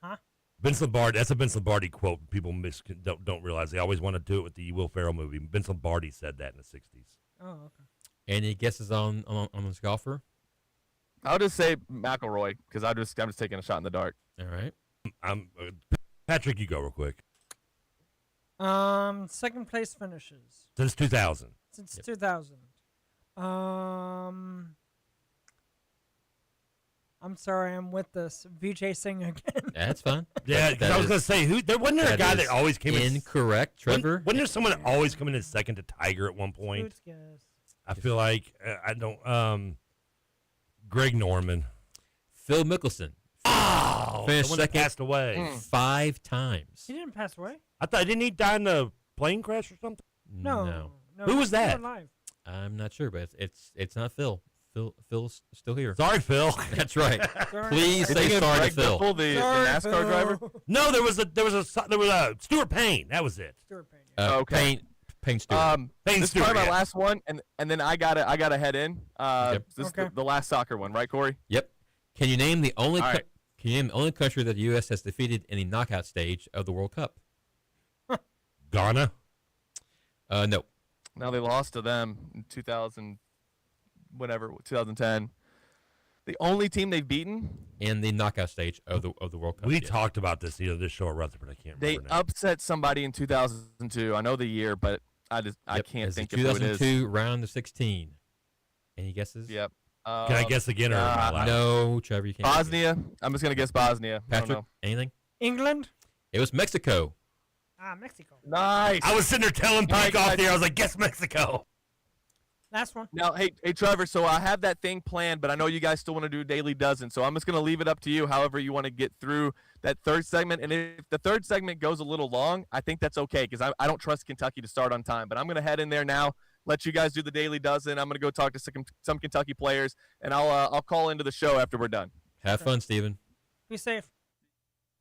Huh? Vince Lombardi. That's a Vince Lombardi quote. People don't realize. They always want to do it with the Will Ferrell movie. Vince Lombardi said that in the 60s. Oh, okay. Any guesses on this golfer? I'll just say McIlroy because I'm just taking a shot in the dark. All right. Patrick, you go real quick. Second place finishes Since 2000. since 2000. I'm sorry, I'm with this. Vijay Singh again. That's fine. Yeah, because I was going to say, wasn't there a guy that always came in? Incorrect, Trevor. Wasn't there someone that always come in second to Tiger at one point? I feel like, I don't, Greg Norman. Phil Mickelson. Oh, finished the one that second passed away. 5 times. He didn't pass away? Didn't he die in a plane crash or something? No. Who was that? Alive. I'm not sure, but it's not Phil. Phil's still here. Sorry, Phil. That's right. Sorry. Please say sorry to Phil. Biffle, the NASCAR driver? No, there was a Stuart Payne. That was it. Stuart Payne. Okay. Payne Stewart. Payne This is Stewart, probably my yeah. last one, and then I gotta head in. Yep. This is Okay. the last soccer one, right, Corey? Yep. Can you name the only All right. Can you name the only country that the U.S. has defeated in the knockout stage of the World Cup? Ghana. No. Now they lost to them in 2010. The only team they've beaten. In the knockout stage of the World Cup. We yes. talked about this either this show or Rutherford. I can't They remember now. upset somebody in 2002. I know the year, but I can't It's the think of who it is. 2002 round of 16. Any guesses? Yep. Can I guess again or am I allowed? No, Trevor, you can't. Bosnia. I'm just gonna guess Bosnia. I don't Patrick, know. anything? England? It was Mexico. Mexico. Nice. I was sitting there telling All right, Peak off guys. there. I was like, guess Mexico. Last one. Now, hey, Trevor. So I have that thing planned, but I know you guys still want to do Daily Dozen. So I'm just gonna leave it up to you. However you want to get through that third segment. And if the third segment goes a little long, I think that's okay because I don't trust Kentucky to start on time. But I'm gonna head in there now. Let you guys do the Daily Dozen. I'm gonna go talk to some Kentucky players, and I'll call into the show after we're done. Have fun, Steven. Be safe.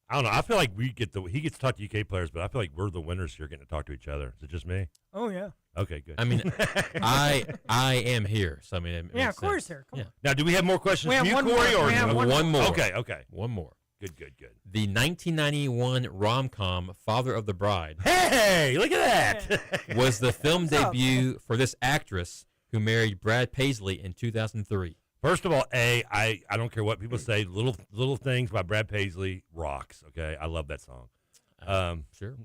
I don't know. I feel like he gets to talk to UK players, but I feel like we're the winners here getting to talk to each other. Is it just me? Oh, yeah. Okay, good. I mean, I am here, so I mean, it Yeah, makes Corey's sense. here. Come Yeah. on. Now, do we have more questions We from have you, one Corey? more. Or We have One more. Okay. One more. Good. The 1991 rom-com Father of the Bride Hey, look at that. was the film What's up? debut for this actress who married Brad Paisley in 2003. First of all, I don't care what people say. Little Things by Brad Paisley rocks. Okay, I love that song. Sure.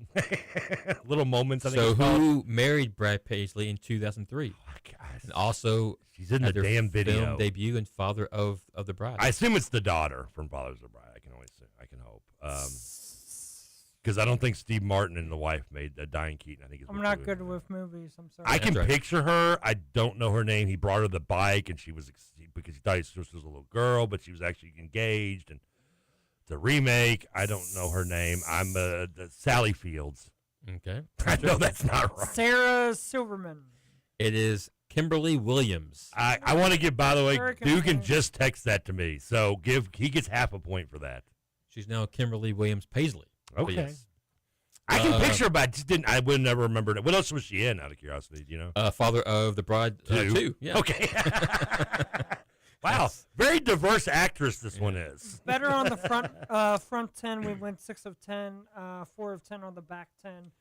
Little moments. I think So it's called. who married Brad Paisley in 2003? Oh, gosh. And also She's in the had their damn film video. debut and father of the bride. I assume it's the daughter from Fathers of the Bride. I can only assume. I can hope. Because I don't think Steve Martin and the wife made Diane Keaton. I think it's I'm not good with movies. I'm sorry. I can That's right. picture her. I don't know her name. He brought her the bike, and she was because he thought she was a little girl, but she was actually engaged. And it's a remake. I don't know her name. I'm Sally Fields. Okay. I know that's not right. Sarah Silverman. It is Kimberly Williams. I want to give, by the way, American Duke can Pie. just text that to me. So he gets half a point for that. She's now Kimberly Williams Paisley. But Okay. yes. I can picture her, but I just didn't. I would never remember it. What else was she in? Out of curiosity, do you know? Father of the bride. Two. Yeah. Okay. Wow, very diverse actress this one is. Better on the front 10. We went 6 of 10, 4 of 10 on the back 10.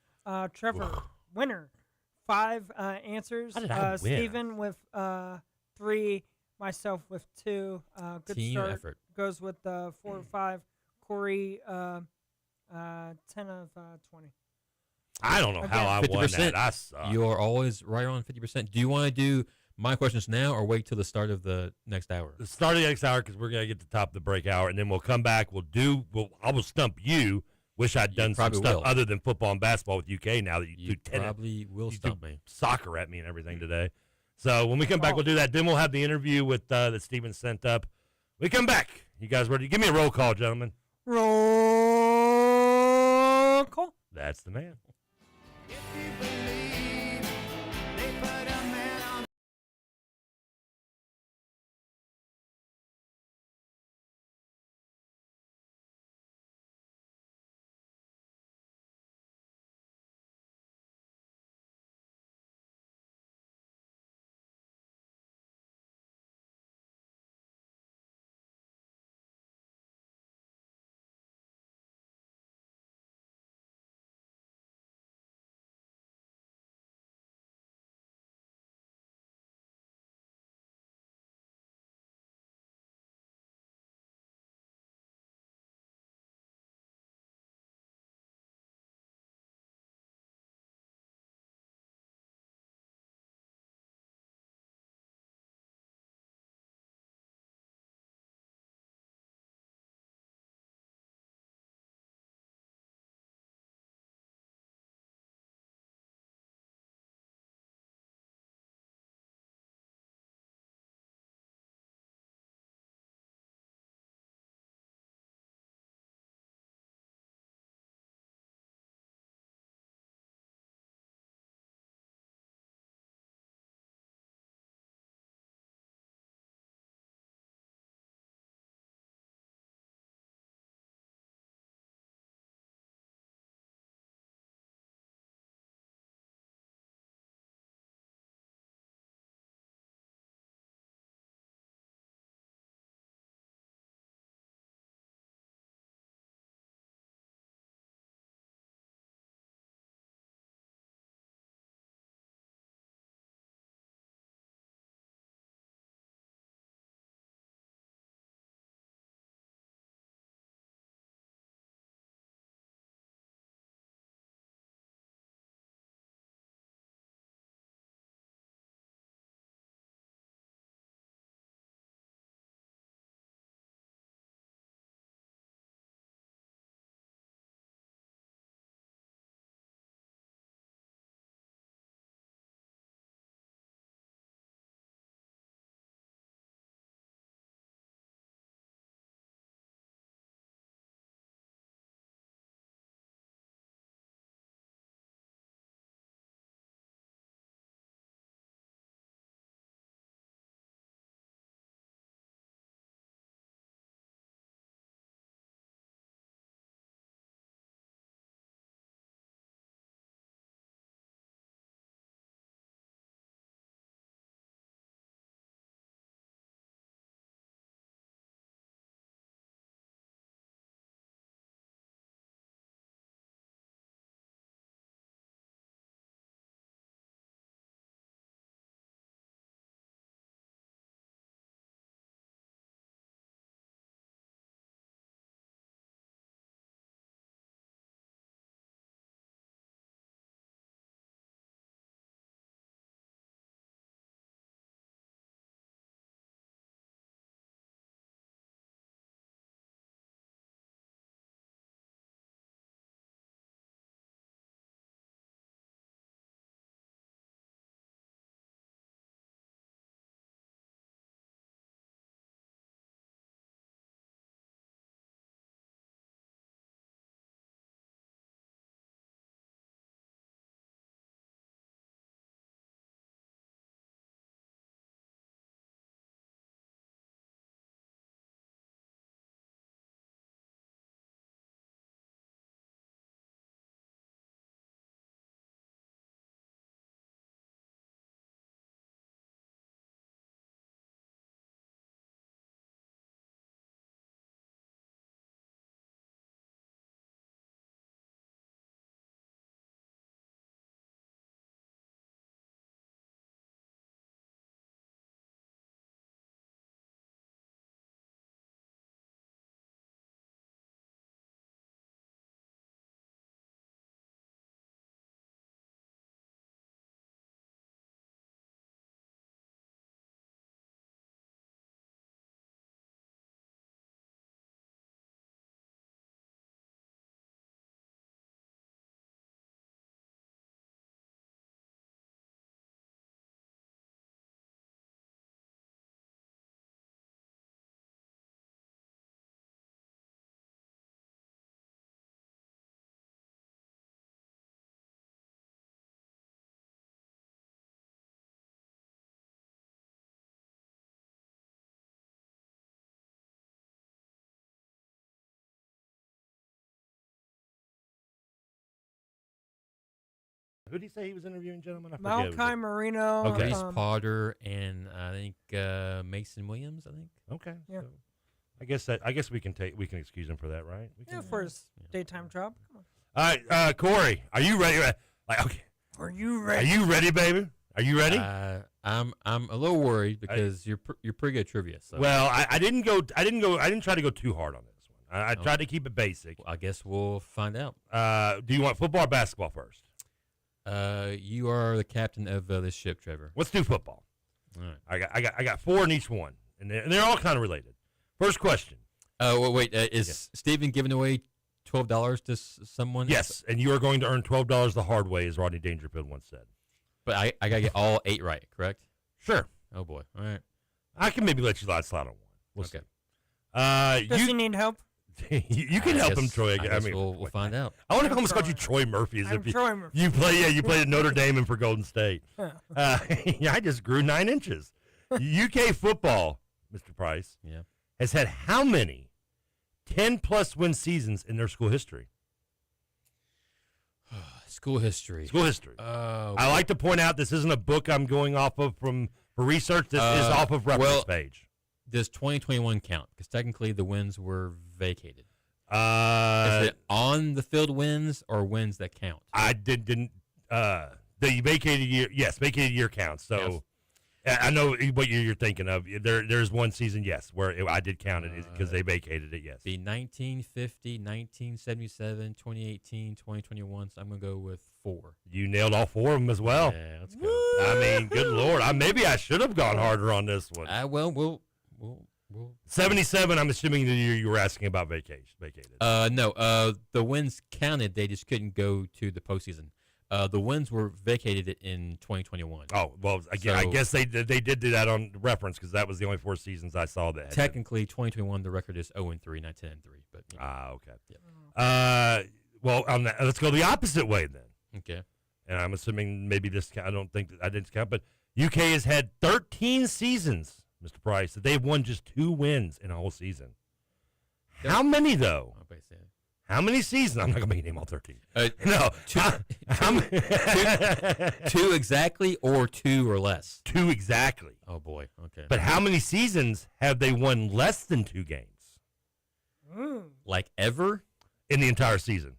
Trevor, winner. 5 answers. How did I win? Steven with 3. Myself with 2. Good Team start. effort. Goes with 4 or 5. Corey, 10 of 20. I don't know how I won 50%. that. I suck. You are always right on 50%. Do you want to do my questions now or wait till the start of the next hour? The start of the next hour because we're gonna get to the top of the break hour, and then we'll come back. I will stump you. Wish I'd done some probably stuff will. other than football and basketball with UK. Now that You do tennis, probably will you stump do me. soccer at me and everything today. So when we come back, we'll do that. Then we'll have the interview with that Steven sent up. We come back. You guys ready? Give me a roll call, gentlemen. Roll call. That's the man. Who did he say he was interviewing, gentlemen? I forget. Malachi Marino. Okay. Reese Potter and I think Mason Williams. I think. Okay. Yeah. So I guess we can excuse him for that, right? For his daytime job. Come on. All right, Corey, are you ready? Okay. Are you Are ready? you ready, baby? Are you ready? I'm a little worried because you're pretty good at trivia. So. Well, I didn't try to go too hard on this one. I tried to keep it basic. Well, I guess we'll find out. Do you want football or basketball first? You are the captain of this ship, Trevor. Let's do football. All right. I got 4 in each one, and they're all kind of related. First question. Wait. Is Steven giving away $12 to someone? Yes, and you are going to earn $12 the hard way, as Rodney Dangerfield once said. But I gotta get all 8 right, correct? Sure. Oh boy. All right. I can maybe let you slide on one. We'll Okay. see. Does he need help? you can help him, Troy. I mean, we'll find out. I want to almost call you Troy Murphy. As I'm if Troy Murphy. you played at Notre Dame and for Golden State. I just grew 9 inches. UK football, Mr. Price, has had how many 10-plus win seasons in their school history? School history. School history. I like to point out this isn't a book I'm going off of for research. This is off of reference page. Does 2021 count? Because technically the wins were vacated. Is it on the field wins or wins that count? I didn't. The vacated year, yes, vacated year counts. So I know what you're thinking of. There's one season, yes, where I did count it because they vacated it, yes. The 1950, 1977, 2018, 2021. So I'm gonna go with 4. You nailed all 4 of them as well. Yeah, let's go. I mean, good Lord. Maybe I should have gone harder on this one. Well, we'll 77, I'm assuming the year you were asking about vacated. No. The wins counted. They just couldn't go to the postseason. The wins were vacated in 2021. Oh, well, again, I guess they did do that on reference because that was the only 4 seasons I saw that. Technically, 2021, the record is 0-3, not 10-3. But okay. Yep. Well, let's go the opposite way then. Okay. And I'm assuming maybe this. I don't think I didn't count, but UK has had 13 seasons, Mr. Price, that they've won just 2 wins in a whole season. How many though? How many seasons? I'm not going to make you name all 13. No. 2 exactly or 2 or less? 2 exactly. Oh, boy. Okay. But how many seasons have they won less than 2 games? Like ever? In the entire season.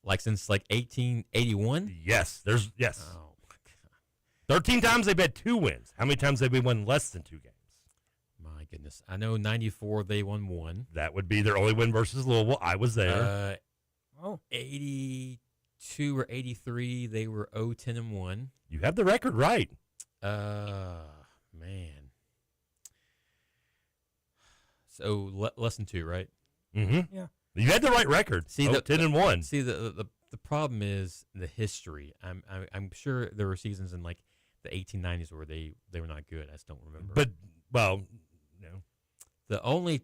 Like since like 1881? Yes. Yes. Oh, my God. 13 times they've had 2 wins. How many times have they won less than 2 games? My goodness. I know 94 they won 1. That would be their only win versus Louisville. I was there. 82 or 83 they were 0-10-1. You have the record right. Man. So less than 2, right? Mm-hmm. Yeah. You had the right record. See, 10-1. See, the problem is the history. I'm sure there were seasons in like the 1890s where they were not good. I just don't remember. But no. The only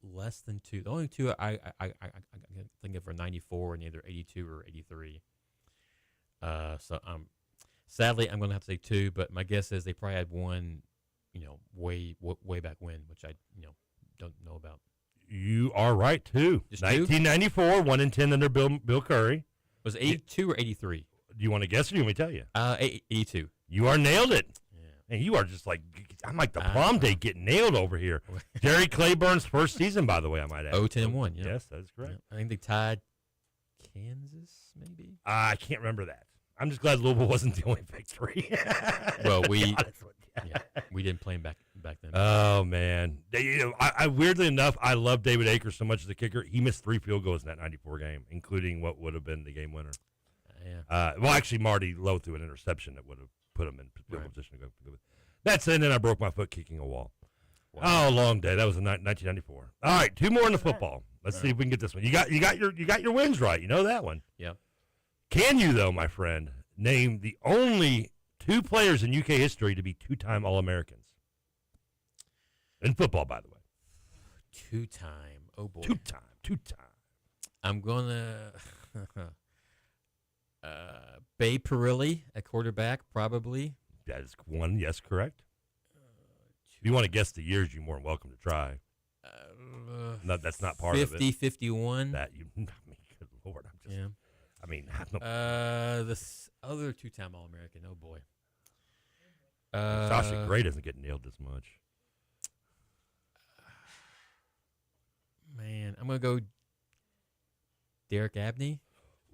less than 2. The only 2 I can think of are 94 and either 82 or 83. So sadly I'm going to have to say 2. But my guess is they probably had one, way back when, which I don't know about. You are right too. Just 1994, 1-10 under Bill Curry. Was it 82 or 83? Do you want to guess or do you want me to tell you? 82. You are nailed it. Yeah. And you are just like, I'm like the prom date getting nailed over here. Jerry Claiborne's first season, by the way, I might add. 0-10-1. Yeah. Yes, that is correct. Yeah. I think they tied Kansas, maybe. I can't remember that. I'm just glad Louisville wasn't the only victory. Well, we didn't play him back then. Oh man, I weirdly enough, I love David Akers so much as a kicker. He missed 3 field goals in that '94 game, including what would have been the game winner. Yeah. Well, actually, Marty Lowe threw an interception that would have put him in field position to go. That's it. And then I broke my foot kicking a wall. Wow. Oh, long day. That was in 1994. All right, 2 more in the football. Let's see if we can get this one. You got your wins right. You know that one. Yeah. Can you though, my friend, name the only 2 players in UK history to be 2-time All-Americans? In football, by the way. 2-time. Oh, boy. 2-time. I'm going to Bay Perilli, a quarterback, probably. That is one. Yes, correct. If you want to guess the years, you're more than welcome to try. No, that's not part of it. 50, 51. That you, I mean, good Lord, I mean, This other two-time All-American. Oh boy. Sasha Gray doesn't get nailed this much. Man, I'm gonna go Derek Abney.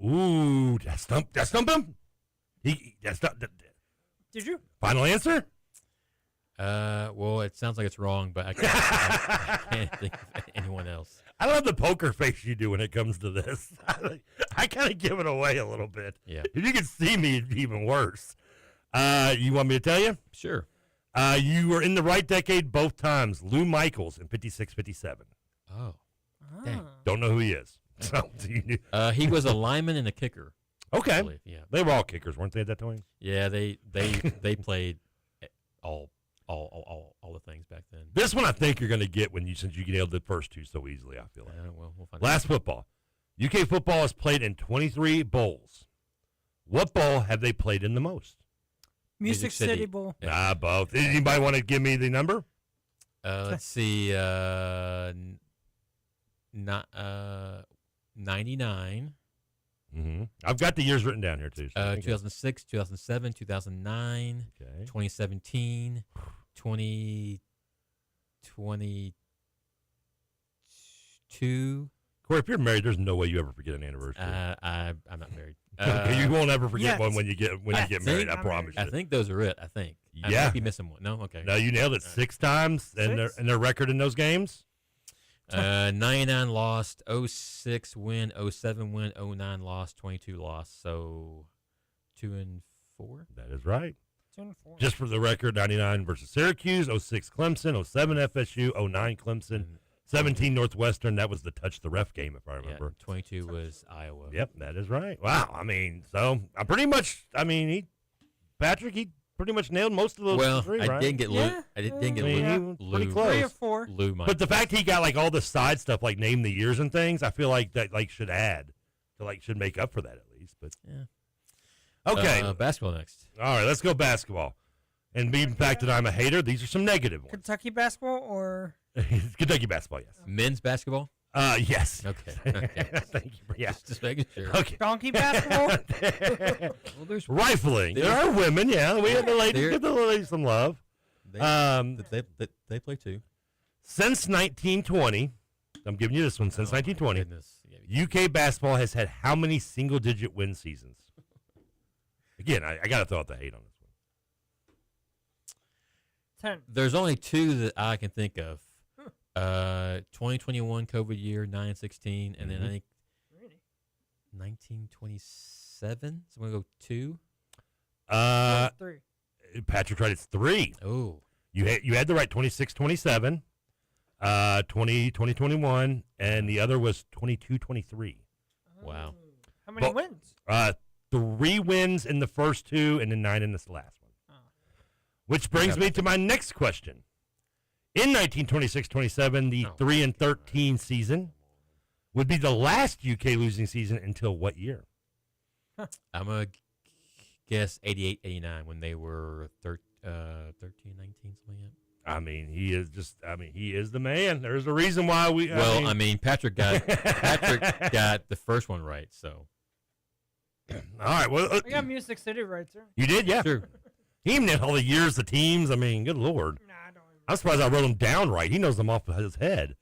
Ooh, that stump him. Did you? Final answer? Well, it sounds like it's wrong, but I can't think of anyone else. I love the poker face you do when it comes to this. I kind of give it away a little bit. Yeah. If you could see me, it'd be even worse. You want me to tell you? Sure. You were in the right decade both times. Lou Michaels in 56-57. Oh, dang. Don't know who he is. So, He was a lineman and a kicker. I okay. believe. Yeah. They were all kickers, weren't they, at that time? Yeah, they played all the things back then. This one I think you're going to get since you nailed the first two so easily, I feel like. Well, we'll find Last football. UK football is played in 23 bowls. What bowl have they played in the most? Music City. City Bowl. Ah, both. Anybody want to give me the number? Let's see. 99. Mm-hmm. I've got the years written down here, too. So 2006, 2007, 2009, okay. 2017, 2022. Corey, if you're married, there's no way you ever forget an anniversary. I'm not married. You won't ever forget yes. one when you get married. I promise I you. think those are it. I think. I Yeah. might be missing one. No, okay. No, you nailed it 6 times, and their record in those games. 99 lost, 06 win, 07 win, 09 lost, 22 lost. So 2-4. That is right. 2-4. Just for the record, 99 versus Syracuse, 06 Clemson, 07 FSU, 09 Clemson, 17 Northwestern. That was the touch the ref game, if I remember. Yeah, 22 was Iowa. Yep, that is right. Wow. I mean, so I pretty much. I mean, Patrick, he pretty much nailed most of those. Well, three, I right? didn't get Lou. Yeah. I didn't get I mean, he Lou. was pretty Lou. close. 3 or 4. Lou might. But the fact he got like all the side stuff, like name the years and things, I feel like that should add to should make up for that at least. But Yeah. okay, Basketball next. all right, let's go basketball. And being the fact that I'm a hater, these are some negative ones. Kentucky basketball or Kentucky basketball, yes. Men's basketball. Yes. Okay. Thank you. Yeah. Just making sure. Okay. donkey basketball? Well, there's Rifling. There are women, yeah. We had the ladies give the ladies some love. they play too. Since 1920, I'm giving you this one. Since 1920, Goodness. UK basketball has had how many single-digit win seasons? Again, I got to throw out the hate on this one. 10. There's only 2 that I can think of. 2021 COVID year 9-16, and then I think Really? 1927. So I'm gonna go 2. 3. Patrick right, it's 3. Oh, You had the right 26-27, 2021, and the other was 22-23. wow. How many But- wins? 3 wins in the first 2, and then 9 in this last one. Oh. Which brings me to my next question. In 1926-27, the 3-13 season would be the last UK losing season until what year? I'm gonna guess 88-89 when they were 13-19, something like that. I mean, he is the man. There's a reason why we. Patrick got the first one right, so. All right. Well, I got Music City right, sir. you did, yeah. Sure. He even knew all the years, the teams. I mean, good lord. Nah, I don't even. I'm surprised I wrote them down right. He knows them off of his head.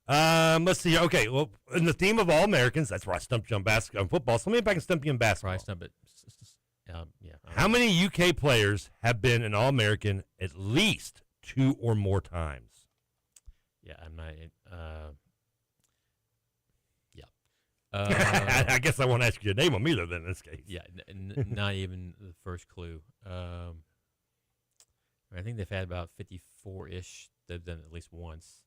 Let's see. Okay, well, in the theme of all Americans, that's where I stumped you on basketball and football. So let me back and stump you in basketball. Price number. Yeah. How many UK players have been an All-American at least 2 or more times? Yeah, I'm not. Yeah. I guess I won't ask you to name them either. Then in this case, Yeah, not even the first clue. I think they've had about 54-ish. They've done it at least once.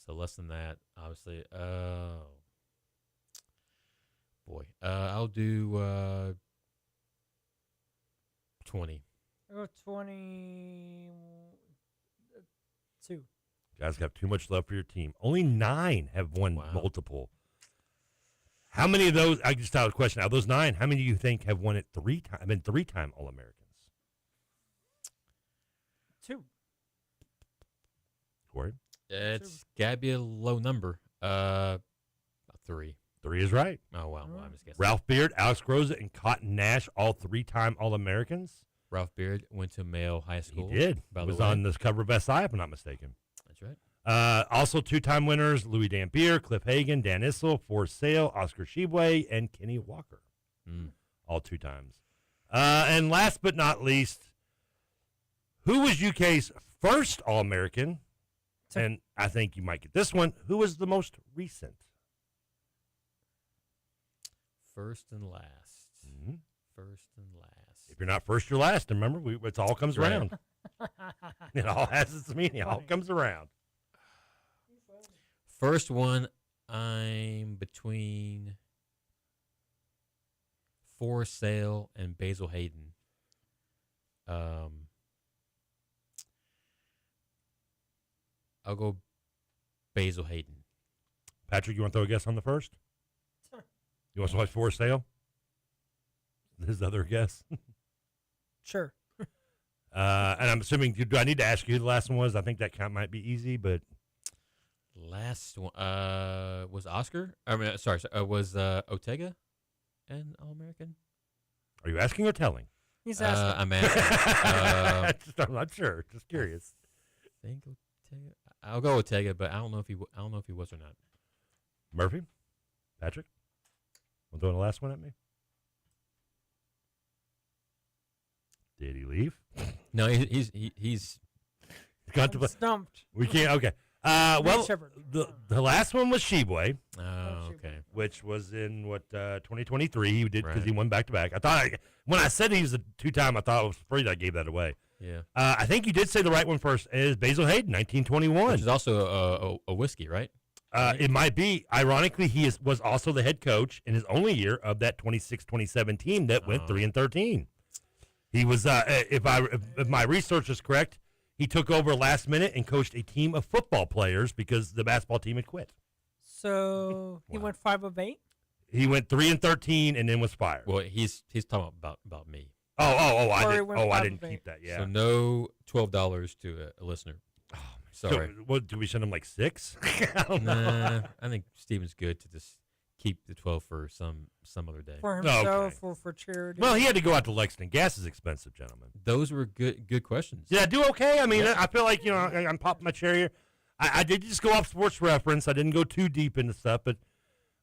So less than that, obviously. Boy. I'll do 20. I'll go 22. guys have too much love for your team. Only 9 have won Wow. multiple. How many of those? I just have a question. Out of those 9, how many do you think have won it 3 times? Been 3-time All-Americans? 2. Corey? It's got to be a low number. 3. 3 is right. Oh, wow. Well, I'm just guessing. Ralph Beard, Alex Groza, and Cotton Nash, all 3-time All-Americans. Ralph Beard went to Male High School. He did. By He the was way. on this cover of SI, if I'm not mistaken. That's right. Also 2-time winners, Louis Dampier, Cliff Hagan, Dan Issel, Forrest Sale, Oscar Shibwe, and Kenny Walker. All 2 times. And last but not least, who was UK's first All-American? And I think you might get this one. Who was the most recent? First and last. Mm-hmm. First and last. If you're not first, you're last. And remember, it all comes Right. around. It all has its meaning. It all comes around. First one, I'm between Forrest Sale and Basil Hayden. I'll go Basil Hayden. Patrick, you want to throw a guess on the first? Sure. You want to watch Forrest Sale? His other guess? Sure. And I'm assuming, do I need to ask you who the last one was? I think that count might be easy, but Last one was Oscar. I mean, sorry, was Ortega an All-American? are you asking or telling? He's asking. I'm asking. I'm not sure. Just curious. I think Ortega. I'll go Ortega, but I don't know if he was or not. Murphy? Patrick? Want to throw the last one at me? Did he leave? No, he's Got to I'm stumped. We can't. Okay. Well, Shepherd. the last one was Shibwe, oh, okay. which was in 2023. He did because Right. he won back to back. I thought when I said he was a 2-time, I thought I was afraid I gave that away. Yeah. I think you did say the right one first. It is Basil Hayden, 1921. Which is also a whiskey, right? It might be. Ironically, was also the head coach in his only year of that 26-27 team that went 3-13. He was, if my research is correct, he took over last minute and coached a team of football players because the basketball team had quit. So he went 5 of 8. He went 3-13 and then was fired. Well, he's talking about me. I Or he didn't. went I 5 didn't of 8. keep that. Yeah. So no $12 to a listener. Oh, Sorry. So, what do we send him like 6? I don't know. Nah, I think Steven's good to just keep the 12 for some other day. For himself Okay. or for charity. Well, he had to go out to Lexington. Gas is expensive, gentlemen. Those were good questions. Did I do okay? I mean, I feel like I'm popping my chair here. I did just go off Sports Reference. I didn't go too deep into stuff, but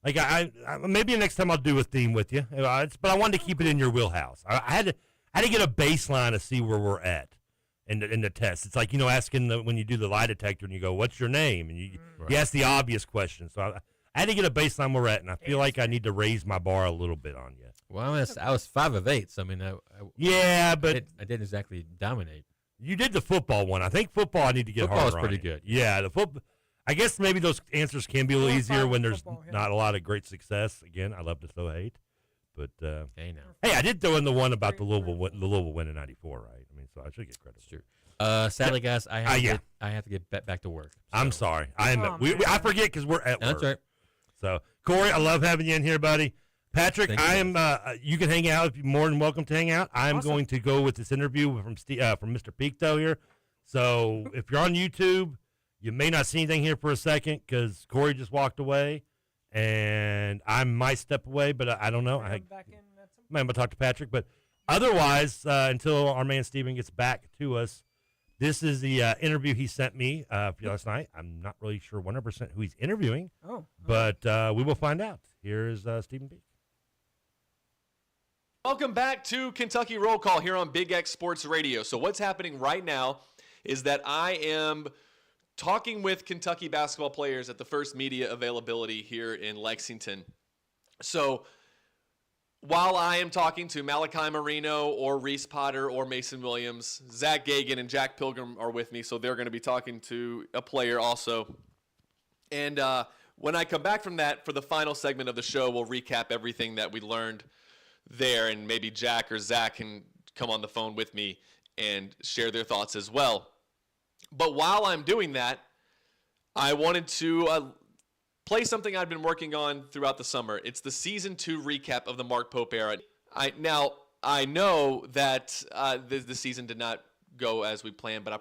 like I maybe next time I'll do a theme with you. But I wanted to keep it in your wheelhouse. I had to get a baseline to see where we're at in the test. It's like asking when you do the lie detector and you go, "What's your name?" and you ask the obvious question. So I had to get a baseline where we're at, and I feel like I need to raise my bar a little bit on you. Well, I was 5 of 8, so I mean, Yeah, but I didn't exactly dominate. you did the football one. I think football I need to get Football harder is pretty on you. good. Yeah, the football. I guess maybe those answers can be a little Four or easier five when there's football, yeah. not a lot of great success. Again, I love to throw hate, but Hey, now. hey, I did throw in the one about the Louisville win in '94, right? I mean, so I should get credit. It's true. Sadly, guys, I have to get back to work. I'm so- sorry. I Oh, I forget because we're at work. That's right. So Corey, I love having you in here, buddy. Patrick, Thank you, I am. You can hang out. You're more than welcome to hang out. I'm Awesome. going to go with this interview from Mr. Picto here. So if you're on YouTube, you may not see anything here for a second because Corey just walked away, and I might step away, but I don't know. Bring I him back in at some might talk to Patrick, but otherwise, until our man Steven gets back to us, this is the interview he sent me last night. I'm not really sure 100% who he's interviewing, Oh. but we will find out. Here's Stephen Peak. Welcome back to Kentucky Roll Call here on Big X Sports Radio. So what's happening right now is that I am talking with Kentucky basketball players at the first media availability here in Lexington. So while I am talking to Malachi Marino or Reese Potter or Mason Williams, Zach Gagan and Jack Pilgrim are with me, so they're going to be talking to a player also. And when I come back from that, for the final segment of the show, we'll recap everything that we learned there, and maybe Jack or Zach can come on the phone with me and share their thoughts as well. But while I'm doing that, I wanted to play something I've been working on throughout the summer. It's the Season 2 recap of the Mark Pope era. I know that the season did not go as we planned, but I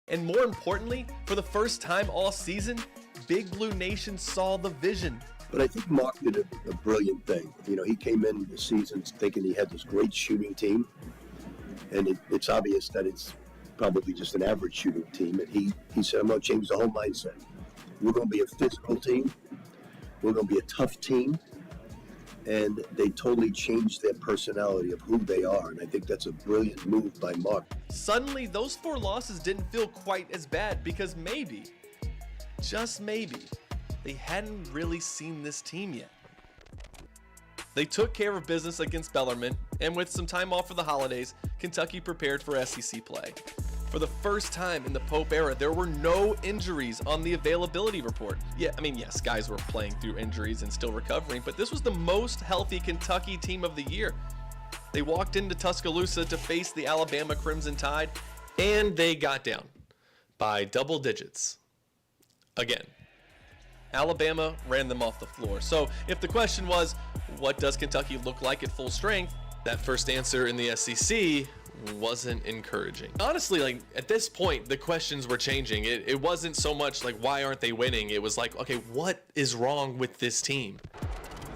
And more importantly, for the first time all season, Big Blue Nation saw the vision. But I think Mark did a brilliant thing. You know, he came in the season thinking he had this great shooting team, and it's obvious that it's probably just an average shooting team. And he said, I'm going to change the whole mindset. We're going to be a physical team. We're going to be a tough team. And they totally changed their personality of who they are. And I think that's a brilliant move by Mark. Suddenly, those 4 losses didn't feel quite as bad because maybe, just maybe, they hadn't really seen this team yet. They took care of business against Bellarmine, and with some time off for the holidays, Kentucky prepared for SEC play. For the first time in the Pope era, there were no injuries on the availability report. Yes, guys were playing through injuries and still recovering, but this was the most healthy Kentucky team of the year. They walked into Tuscaloosa to face the Alabama Crimson Tide, and they got down by double digits. Again, Alabama ran them off the floor. So if the question was, what does Kentucky look like at full strength? That first answer in the SEC wasn't encouraging. Honestly, at this point, the questions were changing. It wasn't so much why aren't they winning? It was okay, what is wrong with this team?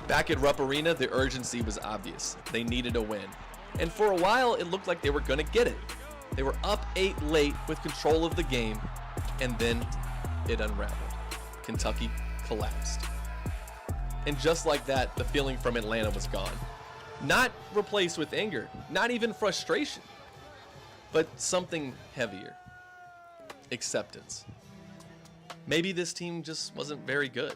Back at Rupp Arena, the urgency was obvious. They needed a win. And for a while, it looked like they were gonna get it. They were up 8 late with control of the game, and then it unraveled. Kentucky collapsed. And just like that, the feeling from Atlanta was gone. Not replaced with anger, not even frustration, but something heavier. Acceptance. Maybe this team just wasn't very good.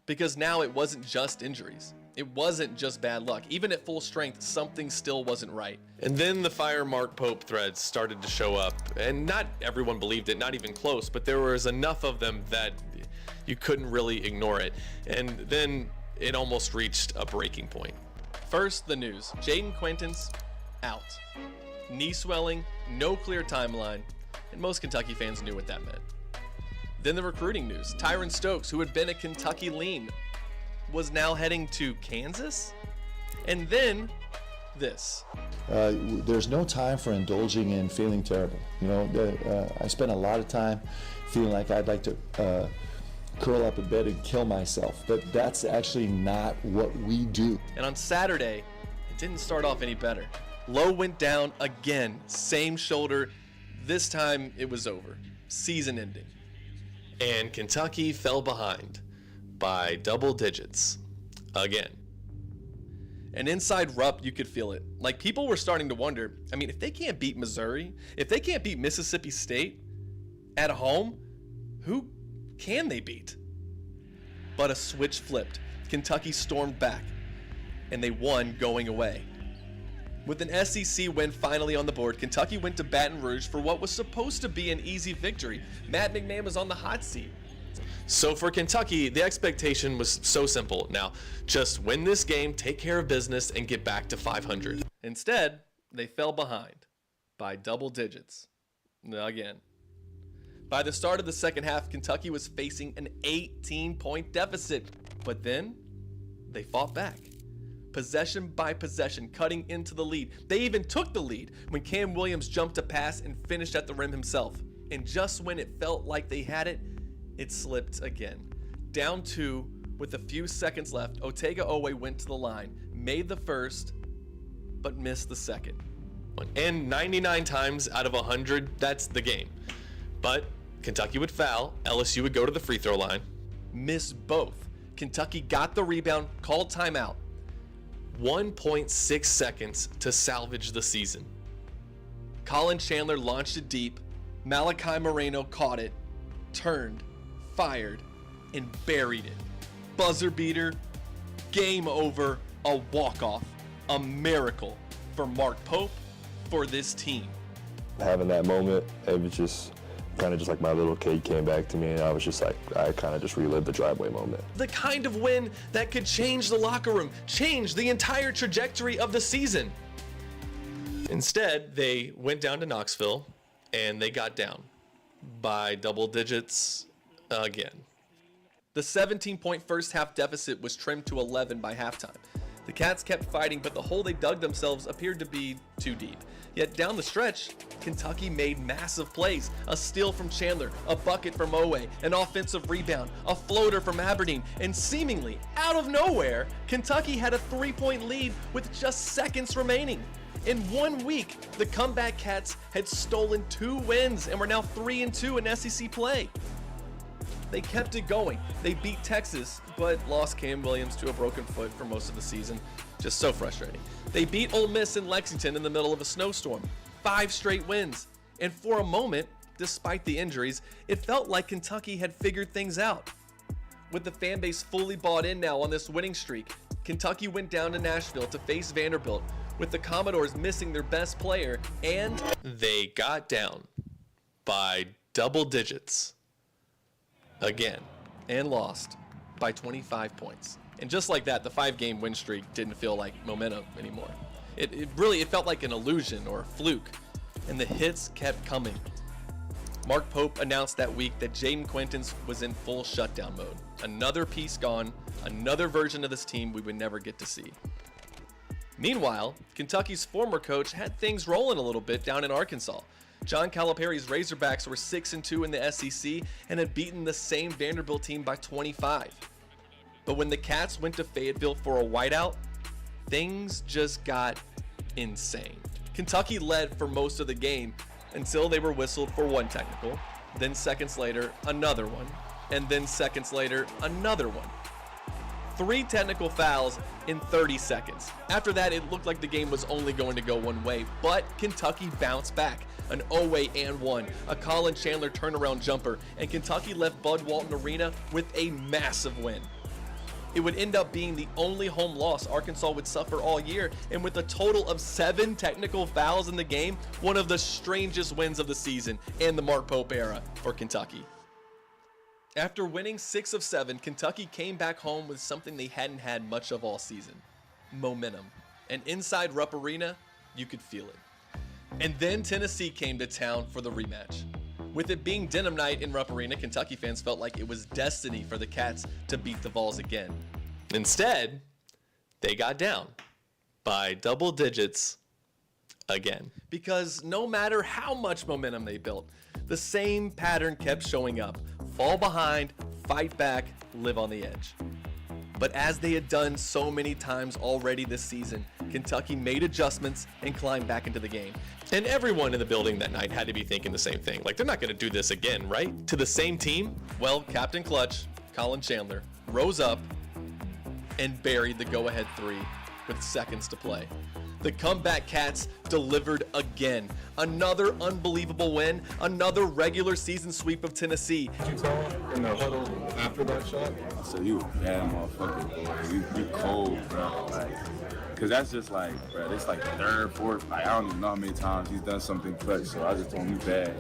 Because now it wasn't just injuries. It wasn't just bad luck. Even at full strength, something still wasn't right. And then the Fire Mark Pope threads started to show up. And not everyone believed it, not even close, but there was enough of them that you couldn't really ignore it. And then it almost reached a breaking point. First, the news. Jaden Quentin's out. Knee swelling, no clear timeline, and most Kentucky fans knew what that meant. Then the recruiting news. Tyron Stokes, who had been a Kentucky lean, was now heading to Kansas? And then this. There's no time for indulging in feeling terrible. I spent a lot of time feeling like I'd like to curl up in bed and kill myself, but that's actually not what we do. And on Saturday, it didn't start off any better. Lowe went down again, same shoulder. This time it was over. Season ending. And Kentucky fell behind by double digits again. And inside Rupp, you could feel it. People were starting to wonder, if they can't beat Missouri, if they can't beat Mississippi State at home, who can they beat? But a switch flipped. Kentucky stormed back, and they won going away. With an SEC win finally on the board, Kentucky went to Baton Rouge for what was supposed to be an easy victory. Matt McMahon was on the hot seat. So for Kentucky, the expectation was so simple. Now, just win this game, take care of business, and get back to 500. Instead, they fell behind by double digits. Again. By the start of the second half, Kentucky was facing an 18-point deficit. But then, they fought back. Possession by possession, cutting into the lead. They even took the lead when Cam Williams jumped a pass and finished at the rim himself. And just when it felt like they had it, it slipped again. Down 2 with a few seconds left, Otega Owe went to the line, made the first, but missed the second. And 99 times out of 100, that's the game. But Kentucky would foul, LSU would go to the free throw line, miss both. Kentucky got the rebound, called timeout. 1.6 seconds to salvage the season. Colin Chandler launched it deep. Malachi Moreno caught it, turned, fired, and buried it. Buzzer beater, game over, a walk-off, a miracle for Mark Pope, for this team. Having that moment, it was just kind of just like my little kid came back to me, and I was just I kind of just relived the driveway moment. The kind of win that could change the locker room, change the entire trajectory of the season. Instead, they went down to Knoxville, and they got down by double digits again. The 17-point first half deficit was trimmed to 11 by halftime. The Cats kept fighting, but the hole they dug themselves appeared to be too deep. Yet down the stretch, Kentucky made massive plays. A steal from Chandler, a bucket from Owe, an offensive rebound, a floater from Aberdeen, and seemingly out of nowhere, Kentucky had a 3-point lead with just seconds remaining. In 1 week, the comeback Cats had stolen 2 wins and were now 3-2 in SEC play. They kept it going. They beat Texas, but lost Cam Williams to a broken foot for most of the season. Just so frustrating. They beat Ole Miss in Lexington in the middle of a snowstorm. 5 straight wins. And for a moment, despite the injuries, it felt like Kentucky had figured things out. With the fan base fully bought in now on this winning streak, Kentucky went down to Nashville to face Vanderbilt, with the Commodores missing their best player, and they got down by double digits again and lost by 25 points. And just like that, the 5-game win streak didn't feel like momentum anymore. It felt like an illusion or a fluke, and the hits kept coming. Mark Pope announced that week that Jaden Quintons was in full shutdown mode. Another piece gone, another version of this team we would never get to see. Meanwhile, Kentucky's former coach had things rolling a little bit down in Arkansas. John Calipari's Razorbacks were 6-2 in the SEC and had beaten the same Vanderbilt team by 25. But when the Cats went to Fayetteville for a whiteout, things just got insane. Kentucky led for most of the game until they were whistled for 1 technical, then seconds later, another one, and then seconds later, another one. 3 technical fouls in 30 seconds. After that, it looked like the game was only going to go one way, but Kentucky bounced back. An Owe and 1, a Colin Chandler turnaround jumper, and Kentucky left Bud Walton Arena with a massive win. It would end up being the only home loss Arkansas would suffer all year, and with a total of 7 technical fouls in the game, one of the strangest wins of the season and the Mark Pope era for Kentucky. After winning 6 of 7, Kentucky came back home with something they hadn't had much of all season: momentum. And inside Rupp Arena, you could feel it. And then Tennessee came to town for the rematch. With it being Denim Night in Rupp Arena, Kentucky fans felt like it was destiny for the Cats to beat the Vols again. Instead, they got down by double digits again. Because no matter how much momentum they built, the same pattern kept showing up: fall behind, fight back, live on the edge. But as they had done so many times already this season, Kentucky made adjustments and climbed back into the game. And everyone in the building that night had to be thinking the same thing. Like, they're not going to do this again, right? To the same team? Well, Captain Clutch, Colin Chandler, rose up and buried the go-ahead 3 with seconds to play. The comeback Cats delivered again. Another unbelievable win, another regular season sweep of Tennessee. Did you tell him in the huddle after that shot? I said, you a bad motherfucker, boy. You cold, bro. Like, cause that's just like, bro, it's like the 3rd, 4th, like, I don't even know how many times he's done something clutch, so I just told him you bad.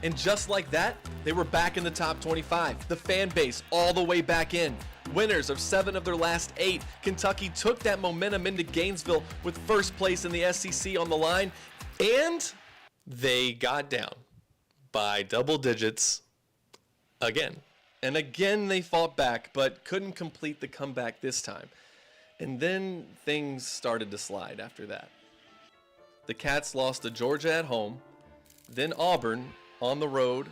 And just like that, they were back in the top 25. The fan base all the way back in. Winners of 7 of their last 8, Kentucky took that momentum into Gainesville with first place in the SEC on the line, and they got down by double digits again. And again they fought back, but couldn't complete the comeback this time. And then things started to slide after that. The Cats lost to Georgia at home, then Auburn on the road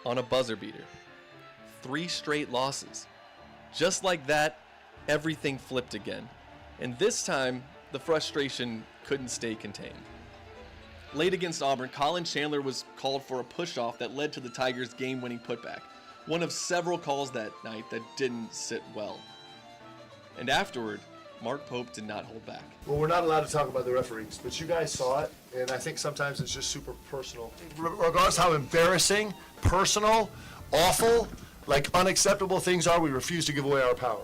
on a buzzer beater. 3 straight losses. Just like that, everything flipped again. And this time, the frustration couldn't stay contained. Late against Auburn, Colin Chandler was called for a push-off that led to the Tigers' game-winning putback. One of several calls that night that didn't sit well. And afterward, Mark Pope did not hold back. Well, we're not allowed to talk about the referees, but you guys saw it, and I think sometimes it's just super personal. Regardless how embarrassing, personal, awful, like unacceptable things are, we refuse to give away our power.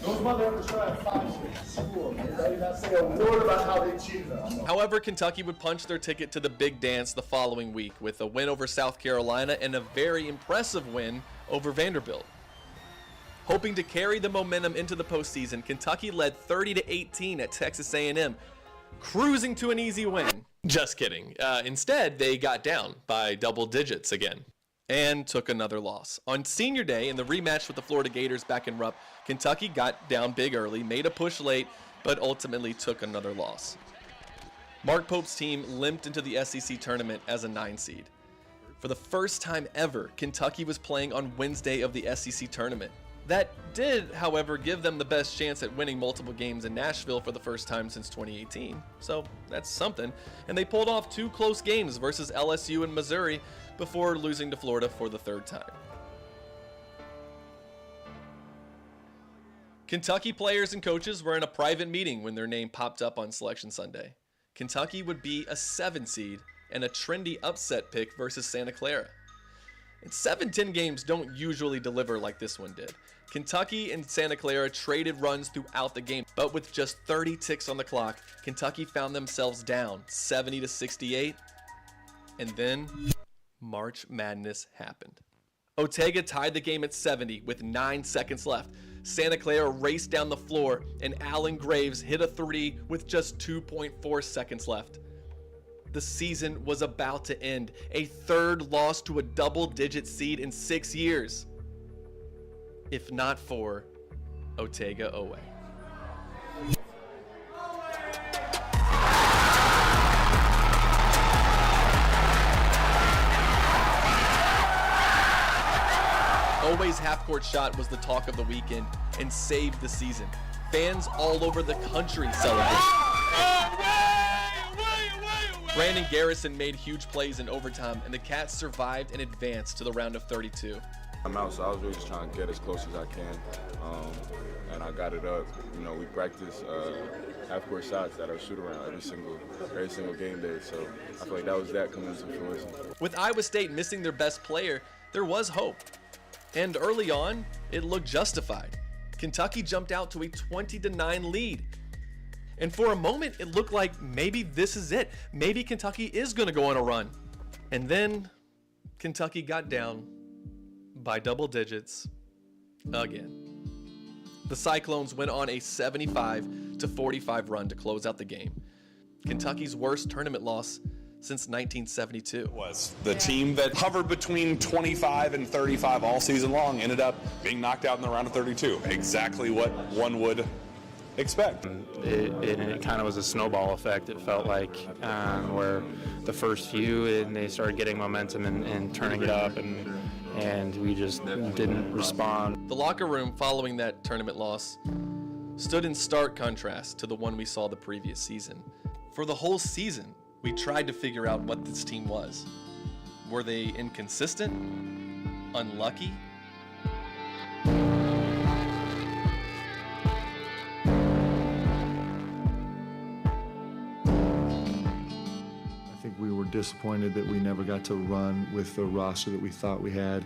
Those motherfuckers try 5-6 school. They did not say a word about how they cheated us. However, Kentucky would punch their ticket to the big dance the following week with a win over South Carolina and a very impressive win over Vanderbilt. Hoping to carry the momentum into the postseason, Kentucky led 30-18 at Texas A&M, cruising to an easy win. Just kidding. Instead, they got down by double digits again. and took another loss. On senior day, in the rematch with the Florida Gators back in Rupp, Kentucky got down big early, made a push late, but ultimately took another loss. Mark Pope's team limped into the SEC tournament as a 9 seed. For the first time ever, Kentucky was playing on Wednesday of the SEC tournament. That did, however, give them the best chance at winning multiple games in Nashville for the first time since 2018. So that's something. And they pulled off 2 close games versus LSU and Missouri before losing to Florida for the 3rd time. Kentucky players and coaches were in a private meeting when their name popped up on Selection Sunday. Kentucky would be a 7 seed and a trendy upset pick versus Santa Clara. And 7-10 games don't usually deliver like this one did. Kentucky and Santa Clara traded runs throughout the game, but with just 30 ticks on the clock, Kentucky found themselves down 70-68, and then March Madness happened. Ortega tied the game at 70 with 9 seconds left. Santa Clara raced down the floor, and Allen Graves hit a 3 with just 2.4 seconds left. The season was about to end, a 3rd loss to a double-digit seed in 6 years, if not for Ortega Owe. Owe's half-court shot was the talk of the weekend and saved the season. Fans all over the country celebrated. Brandon Garrison made huge plays in overtime, and the Cats survived and advanced to the round of 32. I'm out, so I was really just trying to get as close as I can, and I got it up. You know, we practice half-court shots that are shoot around every single game day, so I feel like that was that coming into fruition. With Iowa State missing their best player, there was hope. And early on, it looked justified. Kentucky jumped out to a 20-9 lead. And for a moment, it looked like maybe this is it. Maybe Kentucky is going to go on a run. And then Kentucky got down by double digits again. The Cyclones went on a 75-45 run to close out the game. Kentucky's worst tournament loss since 1972. Was the team that hovered between 25 and 35 all season long ended up being knocked out in the round of 32. Exactly what one would expect. It kind of was a snowball effect. It felt like where the first few and they started getting momentum and turning it up, and we just didn't respond. The locker room following that tournament loss stood in stark contrast to the one we saw the previous season. For the whole season, we tried to figure out what this team was. Were they inconsistent? Unlucky? I think we were disappointed that we never got to run with the roster that we thought we had.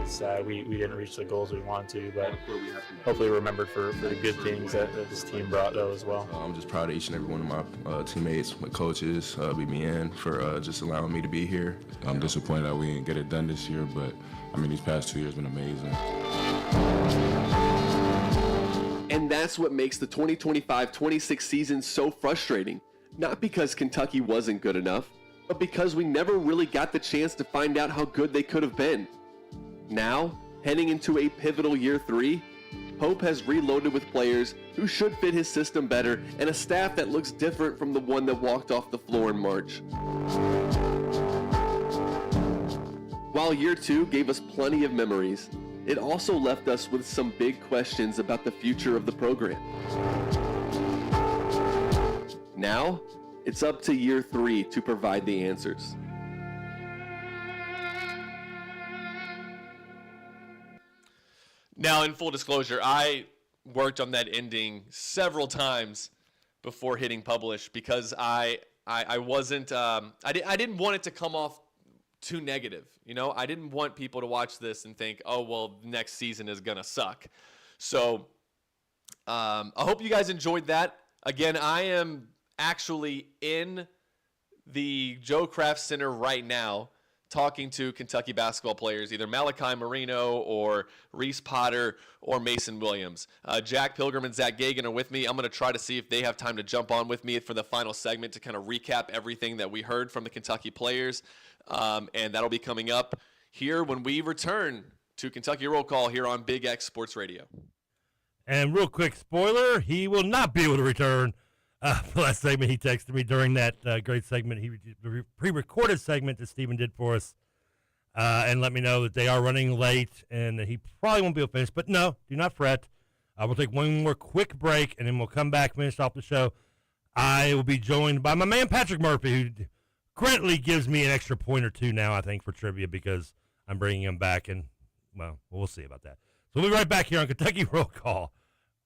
It's sad we didn't reach the goals we wanted to, but hopefully remembered for the good things that this team brought though as well. I'm just proud of each and every one of my teammates, my coaches, BBN, for just allowing me to be here. I'm disappointed that we didn't get it done this year, but I mean, these past 2 years have been amazing. And that's what makes the 2025-26 season so frustrating. Not because Kentucky wasn't good enough, but because we never really got the chance to find out how good they could have been. Now, heading into a pivotal year 3, Pope has reloaded with players who should fit his system better and a staff that looks different from the one that walked off the floor in March. While year 2 gave us plenty of memories, it also left us with some big questions about the future of the program. Now, it's up to year 3 to provide the answers. Now, in full disclosure, I worked on that ending several times before hitting publish because I wasn't I didn't want it to come off too negative. You know, I didn't want people to watch this and think, oh well, next season is gonna suck. So I hope you guys enjoyed that. Again, I am actually in the Joe Kraft Center right now talking to Kentucky basketball players, either Malachi Marino or Reese Potter or Mason Williams. Jack Pilgrim and Zach Gagan are with me. I'm going to try to see if they have time to jump on with me for the final segment to kind of recap everything that we heard from the Kentucky players. And that'll be coming up here when we return to Kentucky Roll Call here on Big X Sports Radio. And real quick spoiler, he will not be able to return. The last segment he texted me during that great segment, the pre-recorded segment that Stephen did for us, and let me know that they are running late and that he probably won't be able to finish. But no, do not fret. We'll take one more quick break, and then we'll come back, finish off the show. I will be joined by my man Patrick Murphy, who greatly gives me an extra point or two now, I think, for trivia because I'm bringing him back, and, well, we'll see about that. So we'll be right back here on Kentucky Roll Call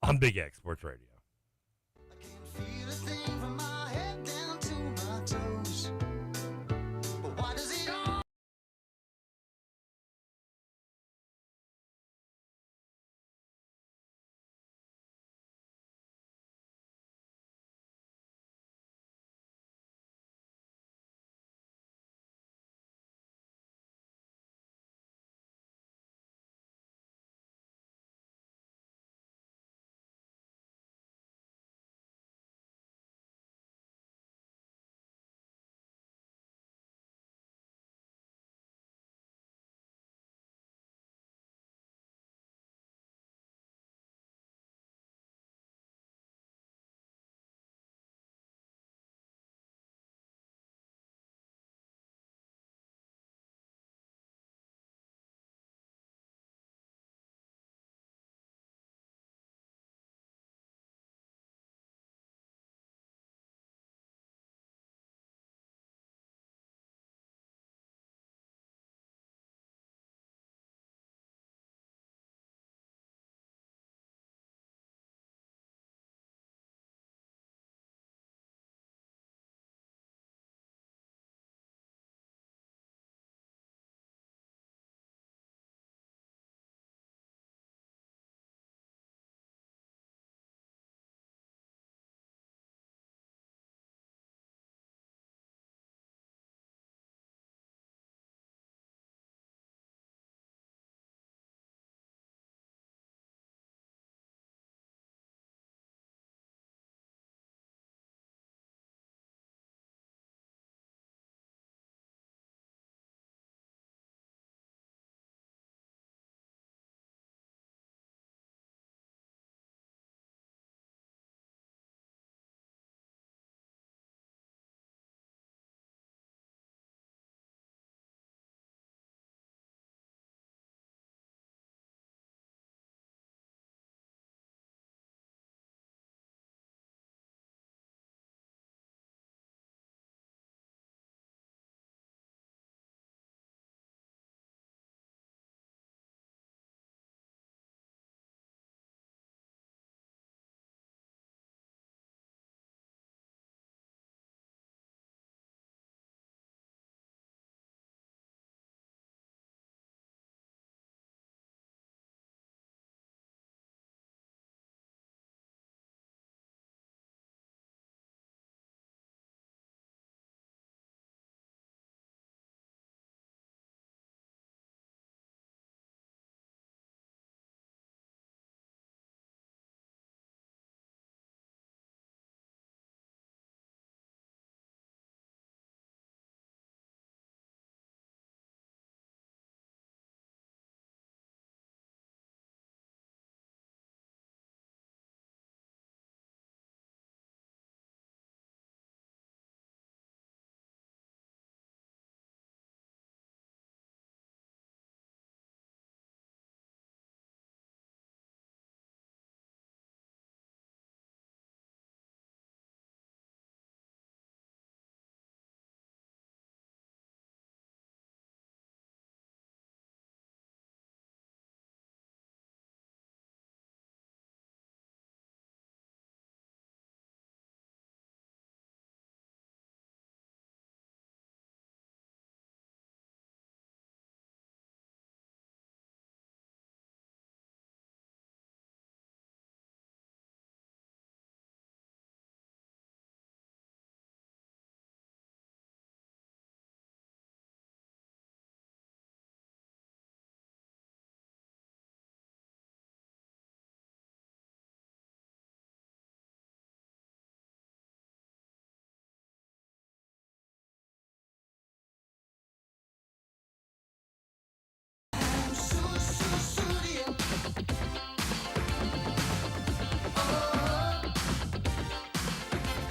on Big X Sports Radio.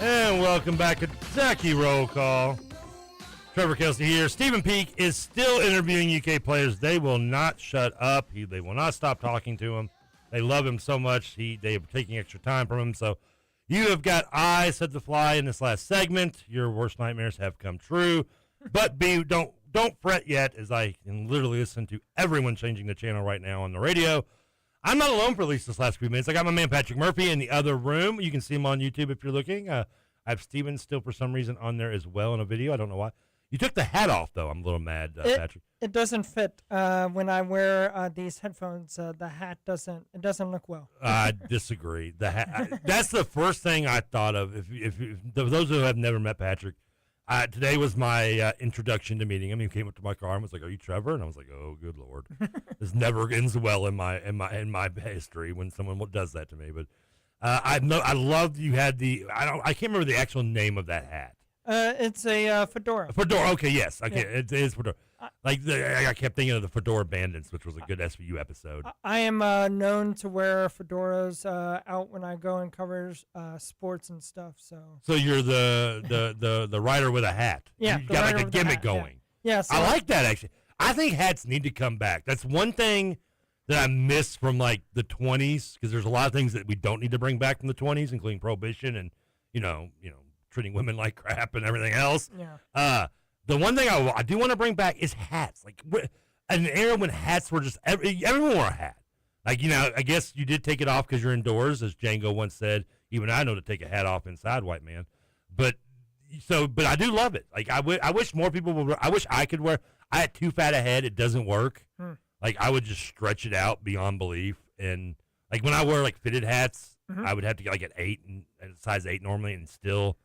And welcome back to Kentucky Roll Call. Trevor Kelsey here. Stephen Peak is still interviewing UK players. They will not shut up. They will not stop talking to him. They love him so much. They are taking extra time from him. So you have got eyes set to fly in this last segment. Your worst nightmares have come true. But don't fret yet, as I can literally listen to everyone changing the channel right now on the radio. I'm not alone for at least this last few minutes. I got my man Patrick Murphy in the other room. You can see him on YouTube if you're looking. I have Steven still for some reason on there as well in a video. I don't know why. You took the hat off, though. I'm a little mad, Patrick. It doesn't fit when I wear these headphones. The hat doesn't look well. I disagree. The hat. That's the first thing I thought of. If those who have never met Patrick, today was my introduction to meeting him. He came up to my car and was like, "Are you Trevor?" And I was like, "Oh, good Lord, this never ends well in my history when someone does that to me." But I loved you had the I can't remember the actual name of that hat. It's a fedora. Fedora. Okay, yes. Okay, Yeah. it is fedora. I kept thinking of the Fedora Bandits, which was a good SVU episode. I am known to wear fedoras out when I go and cover sports and stuff. So you're the writer with a hat. Yeah, you the got writer like a with the gimmick hat, yeah. going. Yeah, so I like that actually. I think hats need to come back. That's one thing that I miss from like the 20s, because there's a lot of things that we don't need to bring back from the 20s, including prohibition and you know treating women like crap and everything else. Yeah. The one thing I do want to bring back is hats. Like an era when hats were just everyone wore a hat. Like I guess you did take it off because you're indoors, as Django once said. Even I know to take a hat off inside, white man. But I do love it. Like I wish more people would. I wish I could wear. I had too fat a head. It doesn't work. Like I would just stretch it out beyond belief. And like when I wear like fitted hats, I would have to get like an 8 and size 8 normally, and still,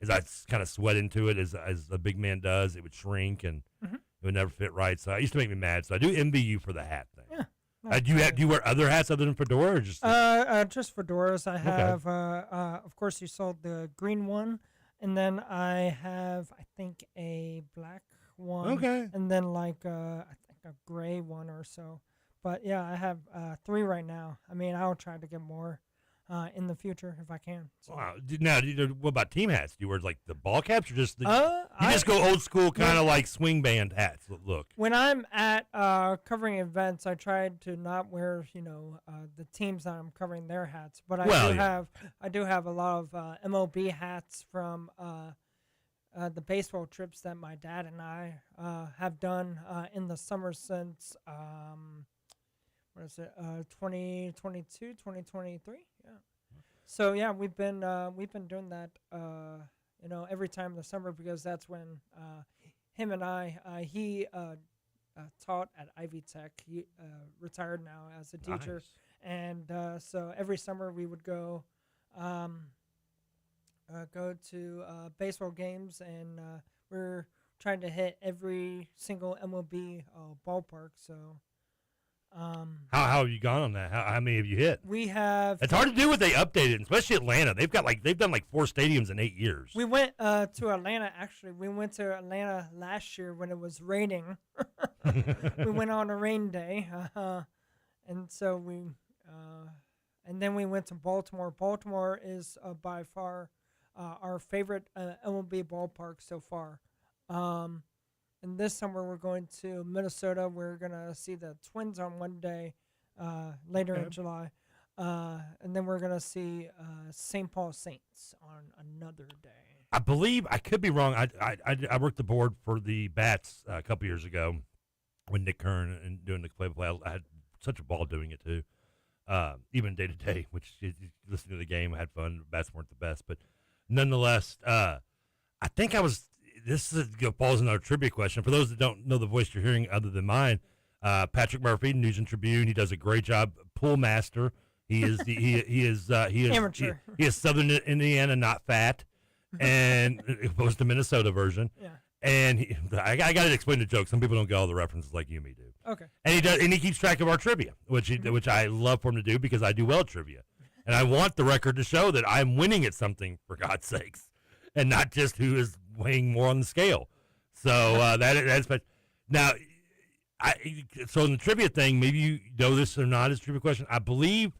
as I kind of sweat into it as a big man does, it would shrink and it would never fit right. So it used to make me mad. So I do envy you for the hat thing. Yeah. Do you wear other hats other than fedora, or just just fedoras? I have of course you saw the green one, and then I have I think a black one. Okay. And then like I think a gray one or so. But yeah, I have 3 right now. I mean, I'll try to get more in the future if I can. So. Wow. Now, what about team hats? Do you wear like the ball caps, or just you I just go old school kind of like swing band hats? Look. When I'm at covering events, I try to not wear the teams that I'm covering their hats, but I do have a lot of MLB hats from the baseball trips that my dad and I have done in the summer since 2022, 2023. Yeah. So yeah, we've been doing that every time in the summer, because that's when him and he taught at Ivy Tech. He retired now as a teacher. Nice. And so every summer we would go to baseball games, and we're trying to hit every single MLB ballpark. So how have you gone on that? How many have you hit? we have. It's hard to do what they updated, especially Atlanta. They've done like 4 stadiums in 8 years. We went to Atlanta. Actually, we went to Atlanta last year when it was raining. We went on a rain day, and so and then we went to Baltimore. Baltimore is by far our favorite MLB ballpark so far. And this summer we're going to Minnesota. We're gonna see the Twins on one day, later in July, and then we're gonna see St. Paul Saints on another day. I believe, I could be wrong. I worked the board for the Bats a couple years ago when Nick Kern and doing the play-by-play. I had such a ball doing it too, even day to day. Which listening to the game, I had fun. The Bats weren't the best, but nonetheless, I think I was. This falls in our trivia question. For those that don't know the voice you're hearing other than mine, Patrick Murphy, News and Tribune. He does a great job. Pool master. He is Amateur. He is Southern Indiana, not fat, and opposed to Minnesota version. Yeah. And I got to explain the joke. Some people don't get all the references like you and me do. Okay. And he does, and he keeps track of our trivia, which I love for him to do, because I do well at trivia, and I want the record to show that I'm winning at something, for God's sakes, and not just who is weighing more on the scale. So that's but now so in the trivia thing, maybe you know this or not, is a trivia question. I believe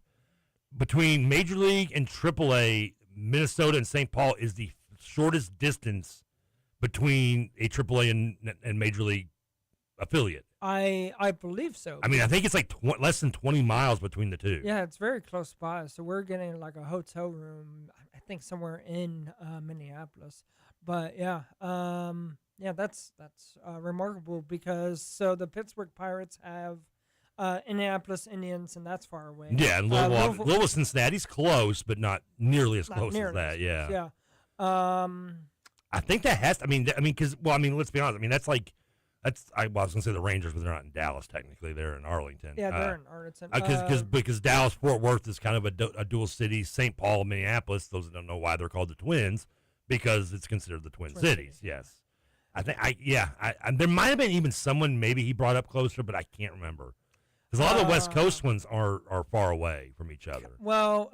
between Major League and AAA, Minnesota and St. Paul is the shortest distance between a AAA and Major League affiliate. I believe so. I mean, I think it's like less than 20 miles between the two. Yeah, it's very close by. So we're getting like a hotel room, I think somewhere in Minneapolis. But yeah, that's remarkable because so the Pittsburgh Pirates have Indianapolis Indians, and that's far away. Yeah, and Louisville, Cincinnati's close, but not nearly as close as that. Yeah. I think that has. I mean, because let's be honest. I mean, that's like. I was gonna say the Rangers, but they're not in Dallas technically. They're in Arlington. Yeah, they're in Arlington. Because Dallas Fort Worth is kind of a dual city. St. Paul, Minneapolis. Those that don't know why they're called the Twins, because it's considered the Twin Cities. Yes, I think there might have been even someone maybe he brought up closer, but I can't remember. Because a lot of the West Coast ones are far away from each other. Well,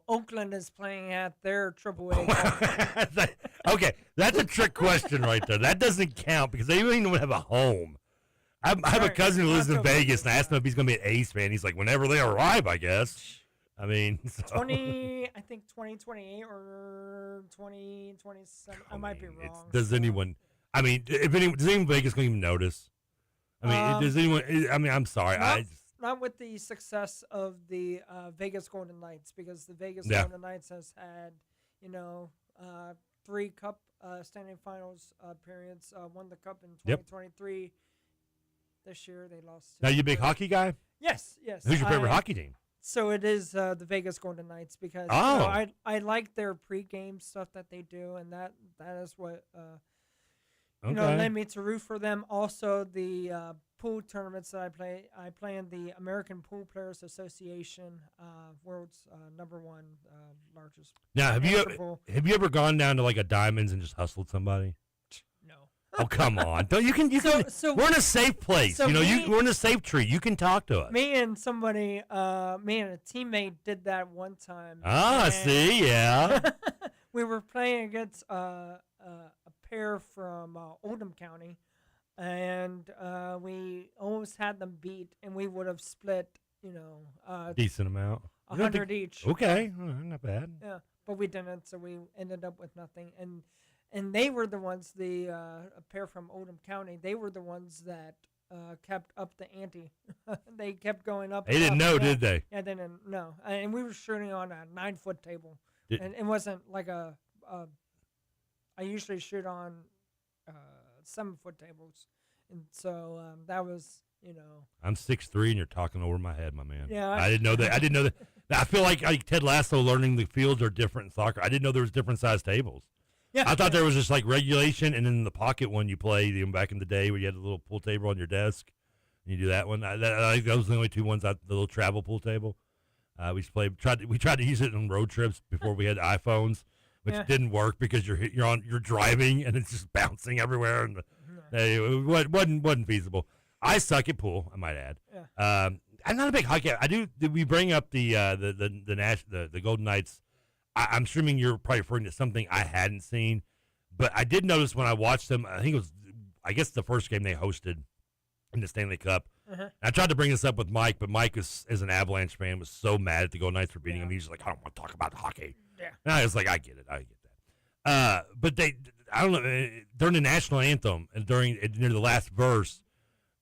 Oakland is playing at their AAA. Okay, that's a trick question right there. That doesn't count because they don't even have a home. I have a cousin who lives in Vegas, and I asked him if he's going to be an A's fan. He's like, whenever they arrive, I guess. I mean, so. I think 2028 or 2027. I might be wrong. Does anyone? I mean, does anyone in Vegas going to even notice? I mean, does anyone? I mean, I'm sorry. Not with the success of the Vegas Golden Knights, because the Vegas Golden Knights has had, 3 Cup standing finals periods. Won the Cup in 2023. This year they lost. Now you a big hockey guy? Yes. Who's your favorite hockey team? So it is the Vegas Golden Knights because I like their pregame stuff that they do, and that is what. Led me to root for them. Also, the pool tournaments that I play in the American Pool Players Association, world's #1 largest. Now, have you ever gone down to like a Diamonds and just hustled somebody? No. Oh, come on! Don't you can we're in a safe place. We're in a safe tree. You can talk to us. Me and somebody, me and a teammate did that one time. See, yeah. We were playing against a pair from Oldham County, and we almost had them beat, and we would have split, decent amount, 100 each. Okay, not bad. Yeah, but we didn't, so we ended up with nothing. And they were the ones, a pair from Oldham County. They were the ones that kept up the ante. They kept going up. They didn't know, did they? Yeah, they didn't know. And we were shooting on a 9-foot table, and it wasn't like I usually shoot on 7-foot tables, and so that was, I'm 6'3", and you're talking over my head, my man. Yeah, I didn't know that. I feel like Ted Lasso learning the fields are different in soccer. I didn't know there was different size tables. Yeah, I thought there was just like regulation, and then the pocket one you play back in the day where you had a little pool table on your desk, and you do that one. Those were the only 2 ones. The little travel pool table. We tried to use it on road trips before we had iPhones. Which didn't work because you're driving and it's just bouncing everywhere, and it wasn't feasible. I suck at pool, I might add. Yeah. I'm not a big hockey. I do. Did we bring up the Golden Knights? I'm assuming you're probably referring to something I hadn't seen, but I did notice when I watched them. I think it was, I guess, the first game they hosted in the Stanley Cup. I tried to bring this up with Mike, but Mike is an Avalanche fan, was so mad at the Golden Knights for beating him. He's just like, I don't want to talk about hockey. Yeah. And I was like, I get that. But I don't know, during the national anthem and near the last verse,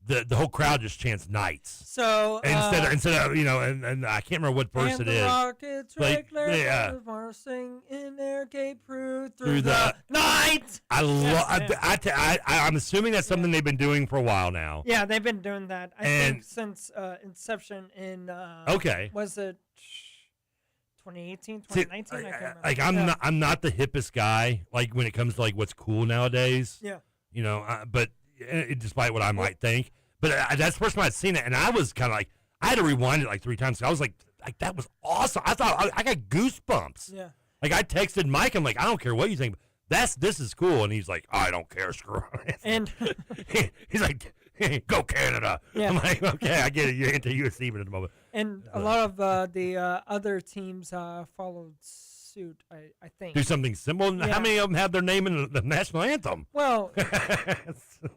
the whole crowd just chants Knights. So instead of and I can't remember what verse it is. Rockets marching in their Cape through the night. I'm assuming that's something they've been doing for a while now. Yeah, they've been doing that. I think since inception in was it 2018, 2019? I can't remember. Like I'm not the hippest guy like when it comes to like what's cool nowadays. Yeah. But despite what I might think, but that's the first time I'd seen it, and I was kind of like I had to rewind it like 3 times. I was like that was awesome. I thought I got goosebumps. Yeah. Like I texted Mike. I'm like, I don't care what you think. This is cool, and he's like, I don't care. Screw it. And he's like, hey, go Canada. Yeah. I'm like, okay, I get it. You're into USC at the moment. And a lot of the other teams followed suit, I think. Do something similar. Yeah. How many of them have their name in the national anthem? Well,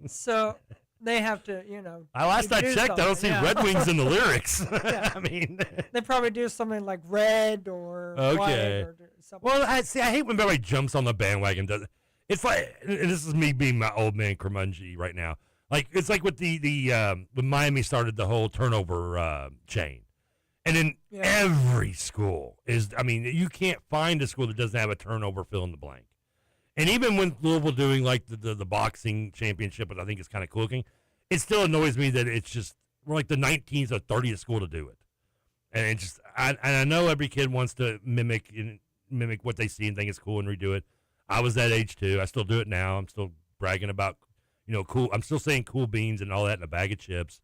so they have to, Last I do checked, I don't see something, Red Wings in the lyrics. Yeah. I mean, they probably do something like red or white or something. Well, I hate when everybody jumps on the bandwagon. It's like, and this is me being my old man curmudgeon right now. Like it's like with the when Miami started the whole turnover chain, and then every school is. I mean, you can't find a school that doesn't have a turnover fill in the blank. And even when Louisville doing like the boxing championship, which I think is kind of cool looking, it still annoys me that it's just we're like the 19th or 30th school to do it, and it just I know every kid wants to mimic what they see and think is cool and redo it. I was that age too. I still do it now. I'm still bragging about cool. I'm still saying cool beans and all that in a bag of chips,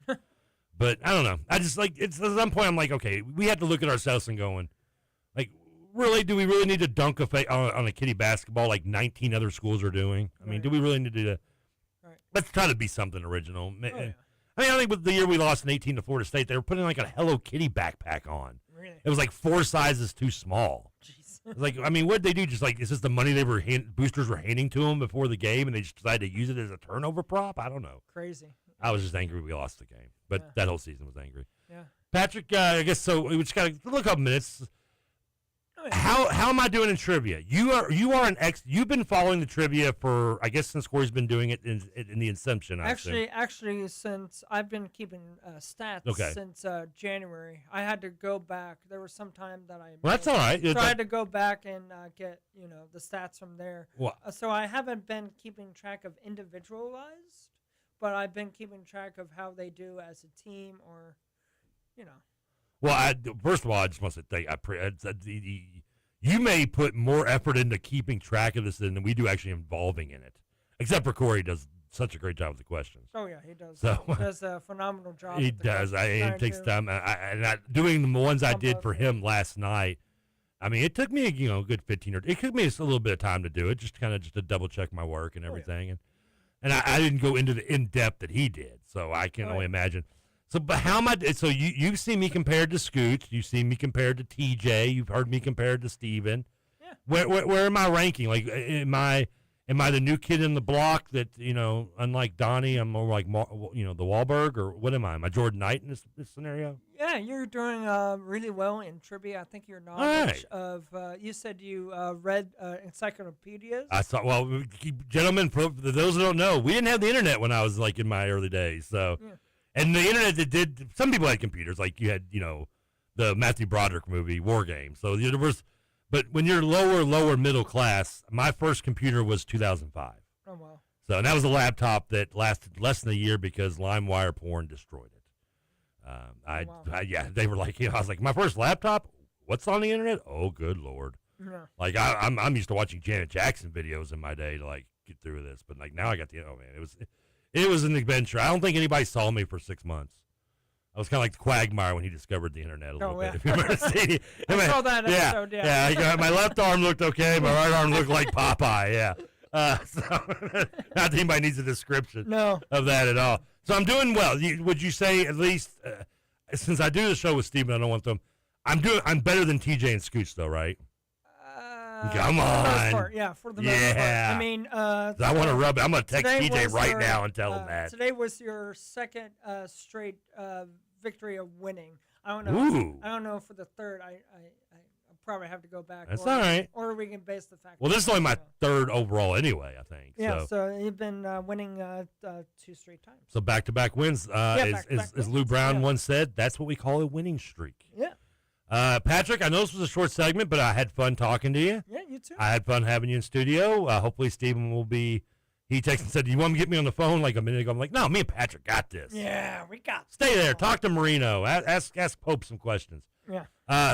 but I don't know. I just like it's at some point I'm like, okay, we have to look at ourselves and going, like, really, do we really need to dunk on a kiddie basketball like 19 other schools are doing? I mean, do we really need to do that? Right. Let's try to be something original. Oh, yeah. I mean, I think with the year we lost in 18 to Florida State, they were putting like a Hello Kitty backpack on. Really? It was like 4 sizes too small. Jeez. It's like, I mean, what did they do? Just like, is this the money boosters were handing to them before the game, and they just decided to use it as a turnover prop? I don't know. Crazy. I was just angry we lost the game, but that whole season was angry. Yeah. Patrick, I guess so. We just got a couple minutes. How am I doing in trivia? You are an You've been following the trivia for, I guess, since Corey's been doing it in the inception. Actually, since I've been keeping stats since January, I had to go back. There was some time that Well, that's all right. So I had to go back and get the stats from there. Well, so I haven't been keeping track of individualized, but I've been keeping track of how they do as a team, or Well, first of all, I just want to say you may put more effort into keeping track of this than we do actually involving in it. Except for Corey, does such a great job with the questions. Oh yeah, he does. So, he does a phenomenal job. He does. It takes time. Doing the ones I did for him last night. I mean, it took me a good 15 or it took me a little bit of time to do it, just to double check my work and everything, and I didn't go into the in depth that he did, so I can only imagine. So, but how am I? So you've seen me compared to Scooch. You've seen me compared to TJ. You've heard me compared to Steven. Yeah. Where am I ranking? Like, am I the new kid in the block that unlike Donnie, I'm more like the Wahlberg, or what am I? Am I Jordan Knight in this scenario? Yeah, you're doing really well in tribia. I think your knowledge of you said you read encyclopedias. I thought, well, gentlemen, for those who don't know, we didn't have the internet when I was like in my early days, so. Yeah. And the internet did. Some people had computers, like you had, the Matthew Broderick movie, War Games. So there was, but when you're lower middle class, my first computer was 2005. Oh wow! So and that was a laptop that lasted less than a year because LimeWire porn destroyed it. They were like, I was like, my first laptop. What's on the internet? Oh, good Lord! Yeah. Like I'm used to watching Janet Jackson videos in my day to like get through this, but like now I got It was an adventure. I don't think anybody saw me for 6 months. I was kind of like the Quagmire when he discovered the internet a little bit. If you remember seeing I saw that episode, yeah. My left arm looked okay. My right arm looked like Popeye, yeah. So, not that anybody needs a description of that at all. So I'm doing well. Would you say at least, since I do the show with Steven, I don't want them, I'm better than TJ and Scooch though, right? Come on. For the most part. I mean, I want to rub it. I'm going to text TJ right now and tell him that. Today was your second straight victory of winning. I don't know. Ooh. I don't know for the third. I probably have to go back. That's all right. Or we can base the fact. Well, this is only my third overall anyway, I think. Yeah, so you've been winning 2 straight times. So back-to-back wins. As Lou Brown once said, that's what we call a winning streak. Yeah. Patrick, I know this was a short segment, but I had fun talking to you. Yeah, you too. I had fun having you in studio. Hopefully Steven will be. He texted and said, "Do you want to get me on the phone?" Like a minute ago. I'm like, "No, me and Patrick got this." Yeah, we got. Stay there. Talk to Marino. Ask Pope some questions. Yeah.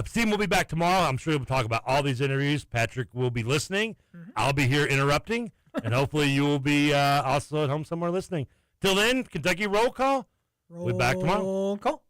Steven will be back tomorrow. I'm sure he'll talk about all these interviews. Patrick will be listening. I'll be here interrupting, and hopefully you will be also at home somewhere listening. Till then, Kentucky roll call. We'll be back tomorrow. Roll call.